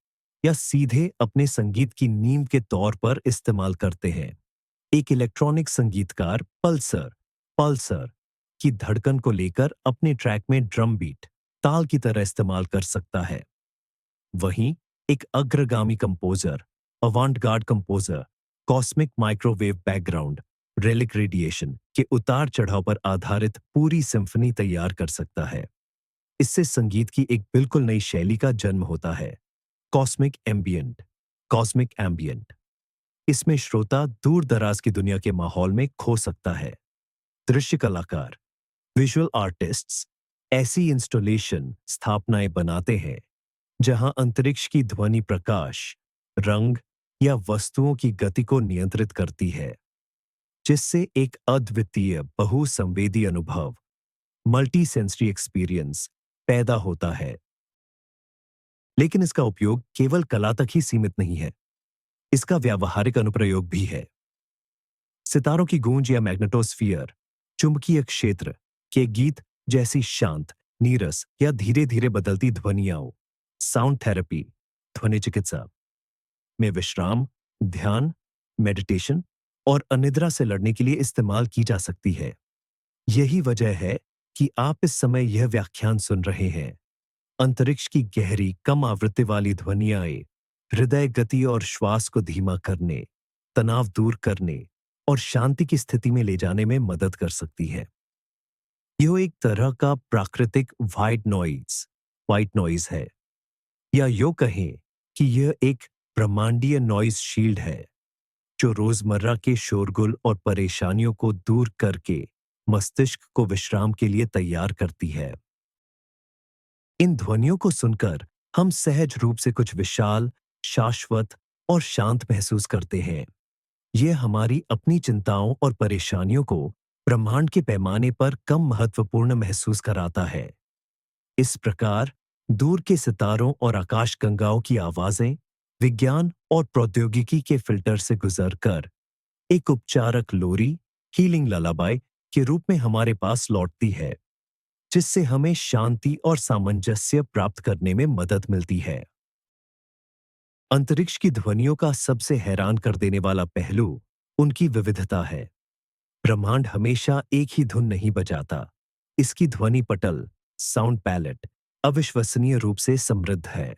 या सीधे अपने संगीत की नींव के तौर पर इस्तेमाल करते हैं। एक इलेक्ट्रॉनिक संगीतकार पल्सर पल्सर की धड़कन को लेकर अपने ट्रैक में ड्रम बीट ताल की तरह इस्तेमाल कर सकता है। वहीं एक अग्रगामी composer avant-garde composer cosmic microwave background relic radiation के उतार चढ़ाव पर आधारित पूरी सिम्फनी तैयार कर सकता है। इससे संगीत की एक बिल्कुल नई शैली का जन्म होता है, कॉस्मिक एम्बियंट। इसमें श्रोता दूर दराज की दुनिया के माहौल में खो सकता है। दृश्य कलाकार विजुअल आर्टिस्ट्स ऐसी इंस्टॉलेशन स्थापनाएं बनाते हैं जहां अंतरिक्ष की ध्वनि प्रकाश, रंग या वस्तुओं की गति को नियंत्रित करती है, जिससे एक अद्वितीय बहुसंवेदी अनुभव मल्टी सेंसरी एक्सपीरियंस पैदा होता है। लेकिन इसका उपयोग केवल कला तक ही सीमित नहीं है, इसका व्यावहारिक अनुप्रयोग भी है। सितारों की गूंज या मैग्नेटोस्फीयर चुंबकीय क्षेत्र के गीत जैसी शांत, नीरस या धीरे धीरे बदलती ध्वनियाओं साउंड थेरेपी ध्वनि चिकित्सा में विश्राम, ध्यान, मेडिटेशन और अनिद्रा से लड़ने के लिए इस्तेमाल की जा सकती है। यही वजह है कि आप इस समय यह व्याख्यान सुन रहे हैं। अंतरिक्ष की गहरी, कम आवृत्ति वाली ध्वनियाएं हृदय गति और श्वास को धीमा करने, तनाव दूर करने और शांति की स्थिति में ले जाने में मदद कर सकती है। यह एक तरह का प्राकृतिक व्हाइट नॉइज है, या यूं कहें कि यह एक ब्रह्मांडीय नॉइज शील्ड है जो रोजमर्रा के शोरगुल और परेशानियों को दूर करके मस्तिष्क को विश्राम के लिए तैयार करती है। इन ध्वनियों को सुनकर हम सहज रूप से कुछ विशाल, शाश्वत और शांत महसूस करते हैं। यह हमारी अपनी चिंताओं और परेशानियों को ब्रह्मांड के पैमाने पर कम महत्वपूर्ण महसूस कराता है। इस प्रकार दूर के सितारों और आकाशगंगाओं की आवाजें विज्ञान और प्रौद्योगिकी के फिल्टर से गुजरकर एक उपचारक लोरी, हीलिंग ललाबाई के रूप में हमारे पास लौटती है, जिससे हमें शांति और सामंजस्य प्राप्त करने में मदद मिलती है। अंतरिक्ष की ध्वनियों का सबसे हैरान कर देने वाला पहलू उनकी विविधता है। ब्रह्मांड हमेशा एक ही धुन नहीं बजाता। इसकी ध्वनि पटल, साउंड पैलेट, अविश्वसनीय रूप से समृद्ध है।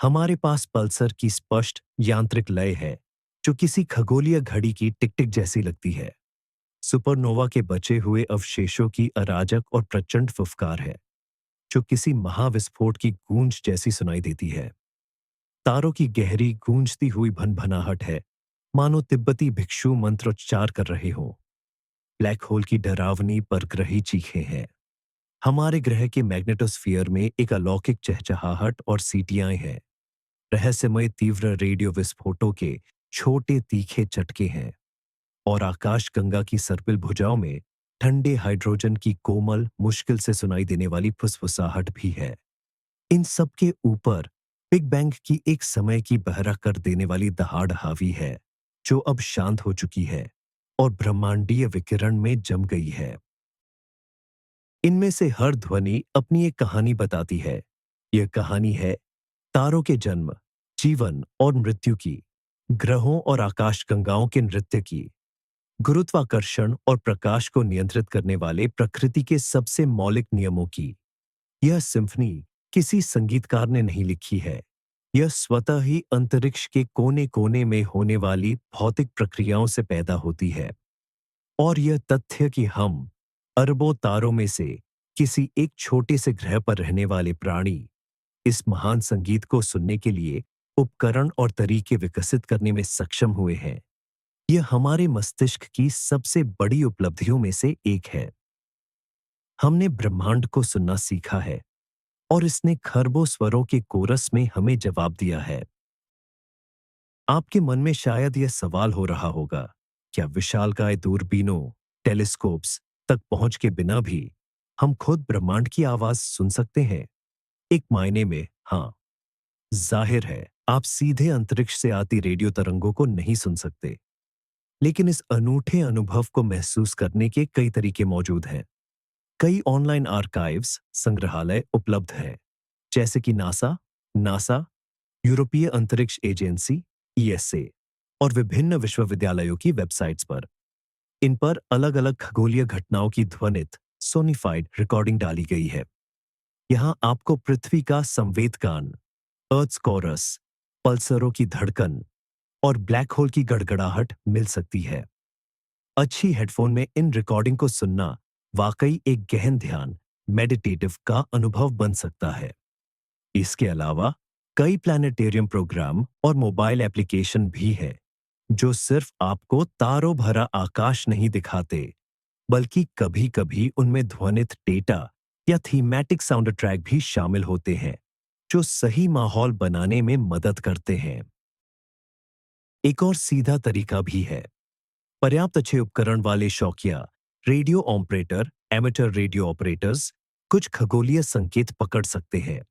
हमारे पास पल्सर की स्पष्ट यांत्रिक लय है, जो किसी खगोलीय घड़ी की टिक टिक जैसी लगती है। सुपरनोवा के बचे हुए अवशेषों की अराजक और प्रचंड फुफकार है, जो किसी महाविस्फोट की गूंज जैसी सुनाई देती है। तारों की गहरी गूंजती हुई भनभनाहट है, मानो तिब्बती भिक्षु मंत्रोच्चार कर रहे हों। ब्लैक होल की डरावनी परग्रही चीखें हैं। हमारे ग्रह के मैग्नेटोस्फीयर में एक अलौकिक चहचहाहट और सीटियाएं हैं। रहस्यमय तीव्र रेडियो विस्फोटों के छोटे तीखे चटके हैं, और आकाश गंगा की सर्पिल भुजाओं में ठंडे हाइड्रोजन की कोमल, मुश्किल से सुनाई देने वाली फुसफुसाहट भी है। इन सब के ऊपर बिग बैंग की एक समय की बहरा कर देने वाली दहाड़ हावी है, जो अब शांत हो चुकी है और ब्रह्मांडीय विकिरण में जम गई है। इनमें से हर ध्वनि अपनी एक कहानी बताती है। यह कहानी है तारों के जन्म, जीवन और मृत्यु की, ग्रहों और आकाशगंगाओं के नृत्य की, गुरुत्वाकर्षण और प्रकाश को नियंत्रित करने वाले प्रकृति के सबसे मौलिक नियमों की। यह सिम्फनी किसी संगीतकार ने नहीं लिखी है। यह स्वतः ही अंतरिक्ष के कोने कोने में होने वाली भौतिक प्रक्रियाओं से पैदा होती है। और यह तथ्य कि हम अरबों तारों में से किसी एक छोटे से ग्रह पर रहने वाले प्राणी इस महान संगीत को सुनने के लिए उपकरण और तरीके विकसित करने में सक्षम हुए हैं, यह हमारे मस्तिष्क की सबसे बड़ी उपलब्धियों में से एक है। हमने ब्रह्मांड को सुनना सीखा है, और इसने खरबों स्वरों के कोरस में हमें जवाब दिया है। आपके मन में शायद यह सवाल हो रहा होगा, क्या विशालकाय दूरबीनों, टेलीस्कोप्स तक पहुंच के बिना भी हम खुद ब्रह्मांड की आवाज सुन सकते हैं? एक मायने में हाँ। जाहिर है, आप सीधे अंतरिक्ष से आती रेडियो तरंगों को नहीं सुन सकते, लेकिन इस अनूठे अनुभव को महसूस करने के कई तरीके मौजूद हैं। कई ऑनलाइन आर्काइव्स, संग्रहालय उपलब्ध हैं, जैसे कि नासा, यूरोपीय अंतरिक्ष एजेंसी ईएसए और विभिन्न विश्वविद्यालयों की वेबसाइट्स पर। इन पर अलग-अलग खगोलीय घटनाओं की ध्वनित सोनिफाइड रिकॉर्डिंग डाली गई है। यहां आपको पृथ्वी का संवेदगान, अर्थ कोरस, पल्सरों की धड़कन और ब्लैक होल की गड़गड़ाहट मिल सकती है। अच्छी हेडफोन में इन रिकॉर्डिंग को सुनना वाकई एक गहन ध्यान, मेडिटेटिव का अनुभव बन सकता है। इसके अलावा कई प्लैनेटेरियम प्रोग्राम और मोबाइल एप्लीकेशन भी हैं, जो सिर्फ आपको तारों भरा आकाश नहीं दिखाते, बल्कि कभी-कभी उनमें ध्वनित डेटा या थीमैटिक साउंड ट्रैक भी शामिल होते हैं, जो सही माहौल बनाने में मदद करते हैं। एक और सीधा तरीका भी है। पर्याप्त अच्छे उपकरण वाले शौकिया radio operator, amateur radio operators कुछ खगोलीय संकेत पकड़ सकते हैं।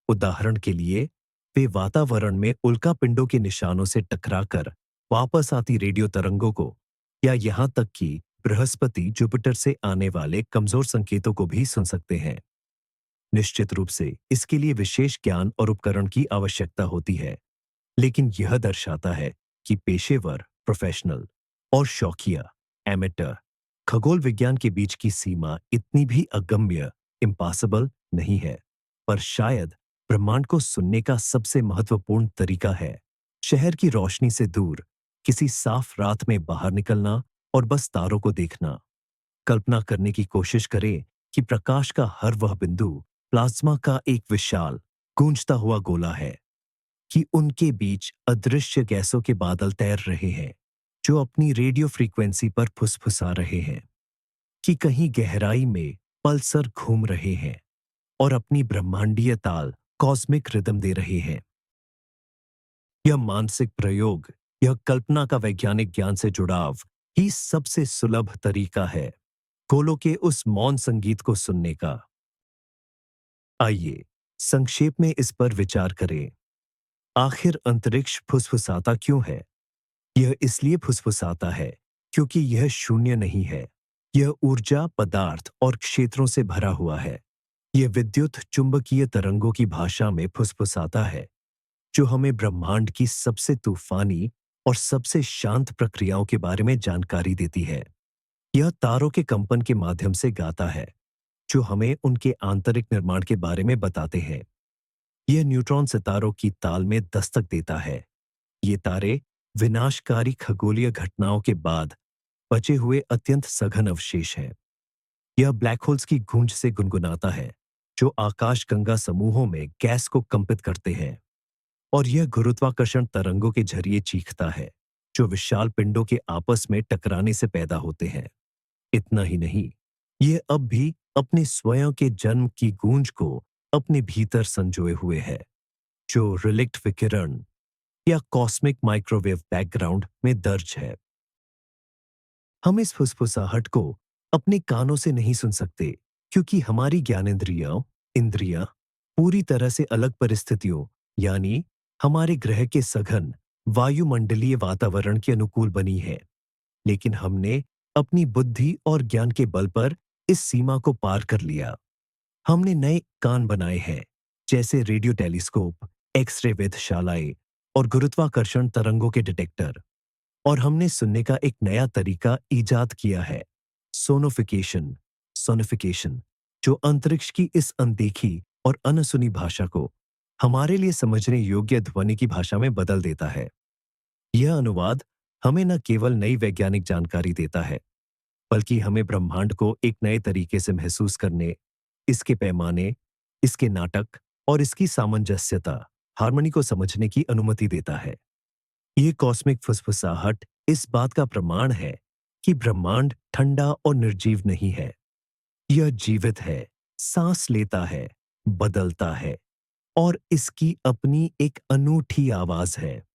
उदाहरण के लिए, वे वातावरण में उल्कापिंडों के निशानों से टकराकर वापस आती रेडियो तरंगों को, या यहां तक कि बृहस्पति जुपिटर से आने वाले कमजोर संकेतों को भी सुन सकते हैं। निश्चित रूप से इसके लिए विशेष ज्ञान और उपकरण की आवश्यकता होती है, लेकिन यह दर्शाता है कि पेशेवर, प्रोफेशनल और शौकिया, एमेटर, खगोल विज्ञान के बीच की सीमा इतनी भी अगम्य, इम्पॉसिबल नहीं है। पर शायद ब्रह्मांड को सुनने का सबसे महत्वपूर्ण तरीका है शहर की रोशनी से दूर किसी साफ रात में बाहर निकलना और बस तारों को देखना। कल्पना करने की कोशिश करें कि प्रकाश का हर वह बिंदु प्लाज्मा का एक विशाल गूंजता हुआ गोला है, कि उनके बीच अदृश्य गैसों के बादल तैर रहे हैं जो अपनी रेडियो फ्रीक्वेंसी पर फुसफुसा रहे हैं, कि कहीं गहराई में पल्सर घूम रहे हैं और अपनी ब्रह्मांडीय ताल कॉस्मिक रिदम दे रहे हैं। यह मानसिक प्रयोग, यह कल्पना का वैज्ञानिक ज्ञान से जुड़ाव ही सबसे सुलभ तरीका है गोलों के उस मौन संगीत को सुनने का। आइए संक्षेप में इस पर विचार करें। आखिर अंतरिक्ष फुसफुसाता क्यों है? यह इसलिए फुसफुसाता है क्योंकि यह शून्य नहीं है। यह ऊर्जा, पदार्थ और क्षेत्रों से भरा हुआ है। यह विद्युत चुंबकीय तरंगों की भाषा में फुसफुसाता है, जो हमें ब्रह्मांड की सबसे तूफानी और सबसे शांत प्रक्रियाओं के बारे में जानकारी देती है। यह तारों के कंपन के माध्यम से गाता है, जो हमें उनके आंतरिक निर्माण के बारे में बताते हैं। यह न्यूट्रॉन सितारों की ताल में दस्तक देता है। ये तारे विनाशकारी खगोलीय घटनाओं के बाद बचे हुए अत्यंत सघन अवशेष हैं। यह ब्लैक होल्स की गूंज से गुनगुनाता है, जो आकाशगंगा समूहों में गैस को कंपित करते हैं। और यह गुरुत्वाकर्षण तरंगों के जरिए चीखता है, जो विशाल पिंडों के आपस में टकराने से पैदा होते हैं। इतना ही नहीं, यह अब भी अपने स्वयं के जन्म की गूंज को अपने भीतर संजोए हुए है, जो रिलेक्ट विकिरण या कॉस्मिक माइक्रोवेव बैकग्राउंड में दर्ज है। हम इस फुसफुसाहट को अपने कानों से नहीं सुन सकते, क्योंकि हमारी ज्ञानेंद्रियां इंद्रियां पूरी तरह से अलग परिस्थितियों, यानी हमारे ग्रह के सघन वायुमंडलीय वातावरण के अनुकूल बनी है। लेकिन हमने अपनी बुद्धि और ज्ञान के बल पर इस सीमा को पार कर लिया। हमने नए कान बनाए हैं, जैसे रेडियो टेलीस्कोप, एक्सरे वेधशालाएं और गुरुत्वाकर्षण तरंगों के डिटेक्टर। और हमने सुनने का एक नया तरीका इजाद किया है, सोनोफिकेशन सोनिफिकेशन, जो अंतरिक्ष की इस अनदेखी और अनसुनी भाषा को हमारे लिए समझने योग्य ध्वनि की भाषा में बदल देता है। यह अनुवाद हमें न केवल नई वैज्ञानिक जानकारी देता है, बल्कि हमें ब्रह्मांड को एक नए तरीके से महसूस करने, इसके पैमाने, इसके नाटक और इसकी सामंजस्यता, हार्मनी को समझने की अनुमति देता है। ये कॉस्मिक फुसफुसाहट इस बात का प्रमाण है कि ब्रह्मांड ठंडा और निर्जीव नहीं है। यह जीवित है, सांस लेता है, बदलता है और इसकी अपनी एक अनूठी आवाज है।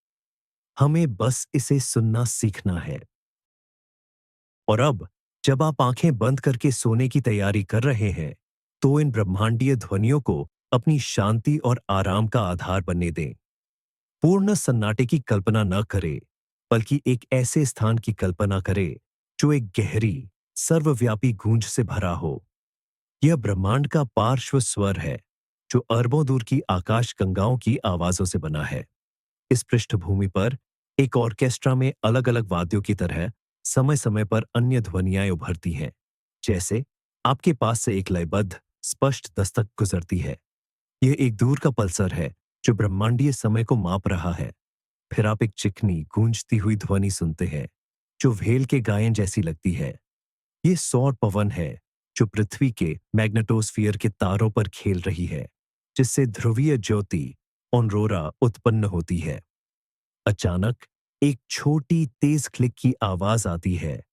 हमें बस इसे सुनना सीखना है। और अब जब आप आंखें बंद करके सोने की तैयारी कर रहे हैं, तो इन ब्रह्मांडीय ध्वनियों को अपनी शांति और आराम का आधार बनने दें। पूर्ण सन्नाटे की कल्पना न करे, बल्कि एक ऐसे स्थान की कल्पना करे जो एक गहरी, सर्वव्यापी गूंज से भरा हो। यह ब्रह्मांड का पार्श्व स्वर है, जो अरबों दूर की आकाश गंगाओं की आवाजों से बना है। इस पृष्ठभूमि पर एक ऑर्केस्ट्रा में अलग अलग वाद्यों की तरह समय समय पर अन्य ध्वनियाएं उभरती हैं। जैसे आपके पास से एक लयबद्ध, स्पष्ट दस्तक गुजरती है। यह एक दूर का पल्सर है जो ब्रह्मांडीय समय को माप रहा है। फिर आप एक चिकनी, गूंजती हुई ध्वनि सुनते हैं, जो व्हेल के गायन जैसी लगती है। ये सौर पवन है, जो पृथ्वी के मैग्नेटोस्फीयर के तारों पर खेल रही है, जिससे ध्रुवीय ज्योति ऑनरोरा उत्पन्न होती है। अचानक एक छोटी तेज क्लिक की आवाज आती है,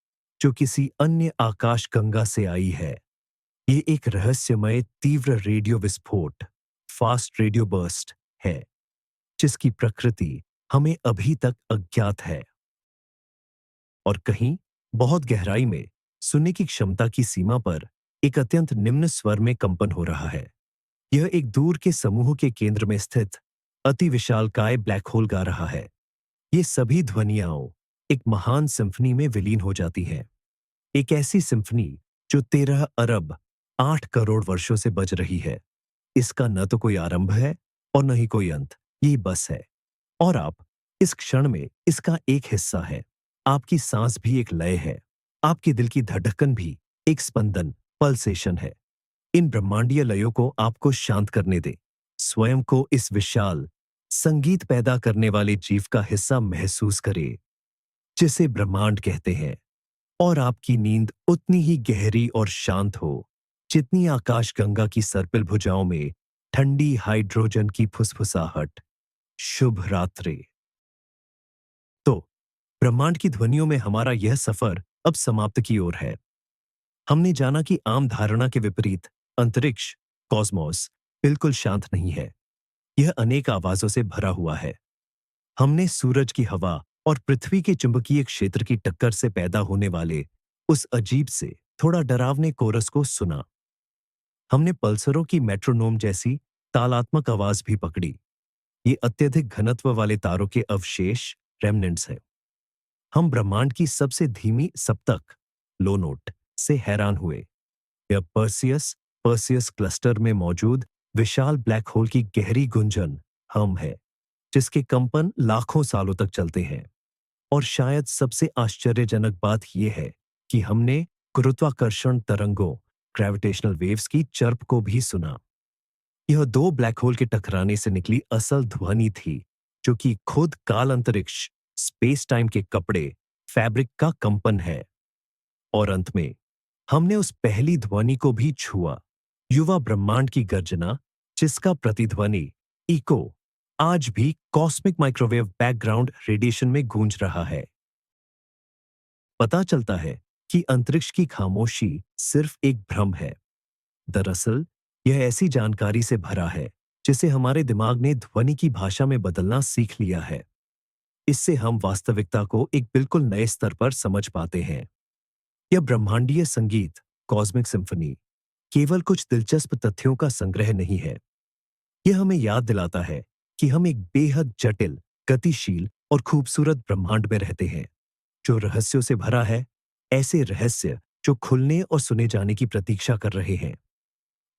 जो किसी अन्य आकाशगंगा से आई है। ये एक रहस्यमय तीव्र रेडियो विस्फोट, फास्ट रेडियो बर्स्ट है, जिसकी प्रकृति हमें अभी तक अज्ञात है। और कहीं बहुत गहराई में सुनने की क्षमता की सीमा पर एक अत्यंत निम्न स्वर में कंपन हो रहा है। यह एक दूर के समूह के केंद्र में स्थित अति विशालकाय ब्लैक होल गा रहा है। ये सभी ध्वनियां एक महान सिम्फनी में विलीन हो जाती हैं। एक ऐसी सिम्फनी जो 13 अरब 8 करोड़ वर्षों से बज रही है। इसका न तो कोई आरंभ है और न ही कोई अंत, यही बस है। और आप इस क्षण में इसका एक हिस्सा है। आपकी सांस भी एक लय है। आपके दिल की धड़कन भी एक स्पंदन, पल्सेशन है। इन ब्रह्मांडीय लयों को आपको शांत करने दे। स्वयं को इस विशाल, संगीत पैदा करने वाले जीव का हिस्सा महसूस करे, जिसे ब्रह्मांड कहते हैं। और आपकी नींद उतनी ही गहरी और शांत हो, जितनी आकाश गंगा की सर्पिल भुजाओं में ठंडी हाइड्रोजन की फुसफुसाहट। शुभ रात्रि। तो ब्रह्मांड की ध्वनियों में हमारा यह सफर अब समाप्त की ओर है। हमने जाना कि आम धारणा के विपरीत अंतरिक्ष, कॉस्मोस, बिल्कुल शांत नहीं है। यह अनेक आवाजों से भरा हुआ है। हमने सूरज की हवा और पृथ्वी के चुंबकीय क्षेत्र की टक्कर से पैदा होने वाले उस अजीब से थोड़ा डरावने कोरस को सुना। हमने पल्सरों की मेट्रोनोम जैसी तालात्मक आवाज भी पकड़ी। ये अत्यधिक घनत्व वाले तारों के अवशेष, रेमनेंट्स हैं। हम ब्रह्मांड की सबसे धीमी सप्तक, लो नोट, से हैरान हुए। यह पर्सियस पर्सियस क्लस्टर में मौजूद विशाल ब्लैक होल की गहरी गुंजन हम है, जिसके कंपन लाखों सालों तक चलते हैं। और शायद सबसे आश्चर्यजनक बात यह है कि हमने गुरुत्वाकर्षण तरंगों, ग्रेविटेशनल वेव्स की चर्प को भी सुना। यह दो ब्लैक होल के टकराने से निकली असल ध्वनि थी, जो कि खुद काल अंतरिक्ष, स्पेस टाइम के कपड़े, फैब्रिक का कंपन है। और अंत में हमने उस पहली ध्वनि को भी छुआ, युवा ब्रह्मांड की गर्जना, जिसका प्रतिध्वनि, इको, आज भी कॉस्मिक माइक्रोवेव बैकग्राउंड रेडिएशन में गूंज रहा है। पता चलता है कि अंतरिक्ष की खामोशी सिर्फ एक भ्रम है। दरअसल यह ऐसी जानकारी से भरा है जिसे हमारे दिमाग ने ध्वनि की भाषा में बदलना सीख लिया है। इससे हम वास्तविकता को एक बिल्कुल नए स्तर पर समझ पाते हैं। यह ब्रह्मांडीय संगीत, कॉस्मिक सिम्फनी, केवल कुछ दिलचस्प तथ्यों का संग्रह नहीं है। यह हमें याद दिलाता है कि हम एक बेहद जटिल, गतिशील और खूबसूरत ब्रह्मांड में रहते हैं, जो रहस्यों से भरा है, ऐसे रहस्य जो खुलने और सुने जाने की प्रतीक्षा कर रहे हैं।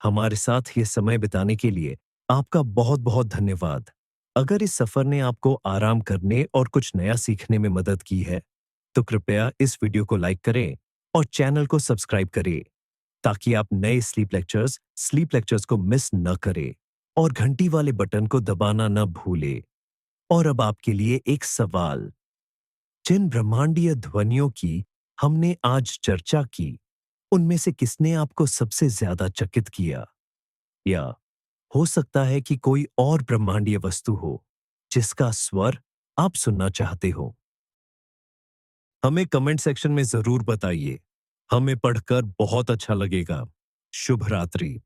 हमारे साथ ये समय बिताने के लिए आपका बहुत बहुत धन्यवाद। अगर इस सफर ने आपको आराम करने और कुछ नया सीखने में मदद की है, तो कृपया इस वीडियो को लाइक करें और चैनल को सब्सक्राइब करें, ताकि आप नए स्लीप लेक्चर्स को मिस न करें और घंटी वाले बटन को दबाना न भूलें। और अब आपके लिए एक सवाल। जिन ब्रह्मांडीय ध्वनियों की हमने आज चर्चा की, उनमें से किसने आपको सबसे ज्यादा चकित किया? या हो सकता है कि कोई और ब्रह्मांडीय वस्तु हो जिसका स्वर आप सुनना चाहते हो? हमें कमेंट सेक्शन में जरूर बताइए। हमें पढ़कर बहुत अच्छा लगेगा। शुभ रात्रि।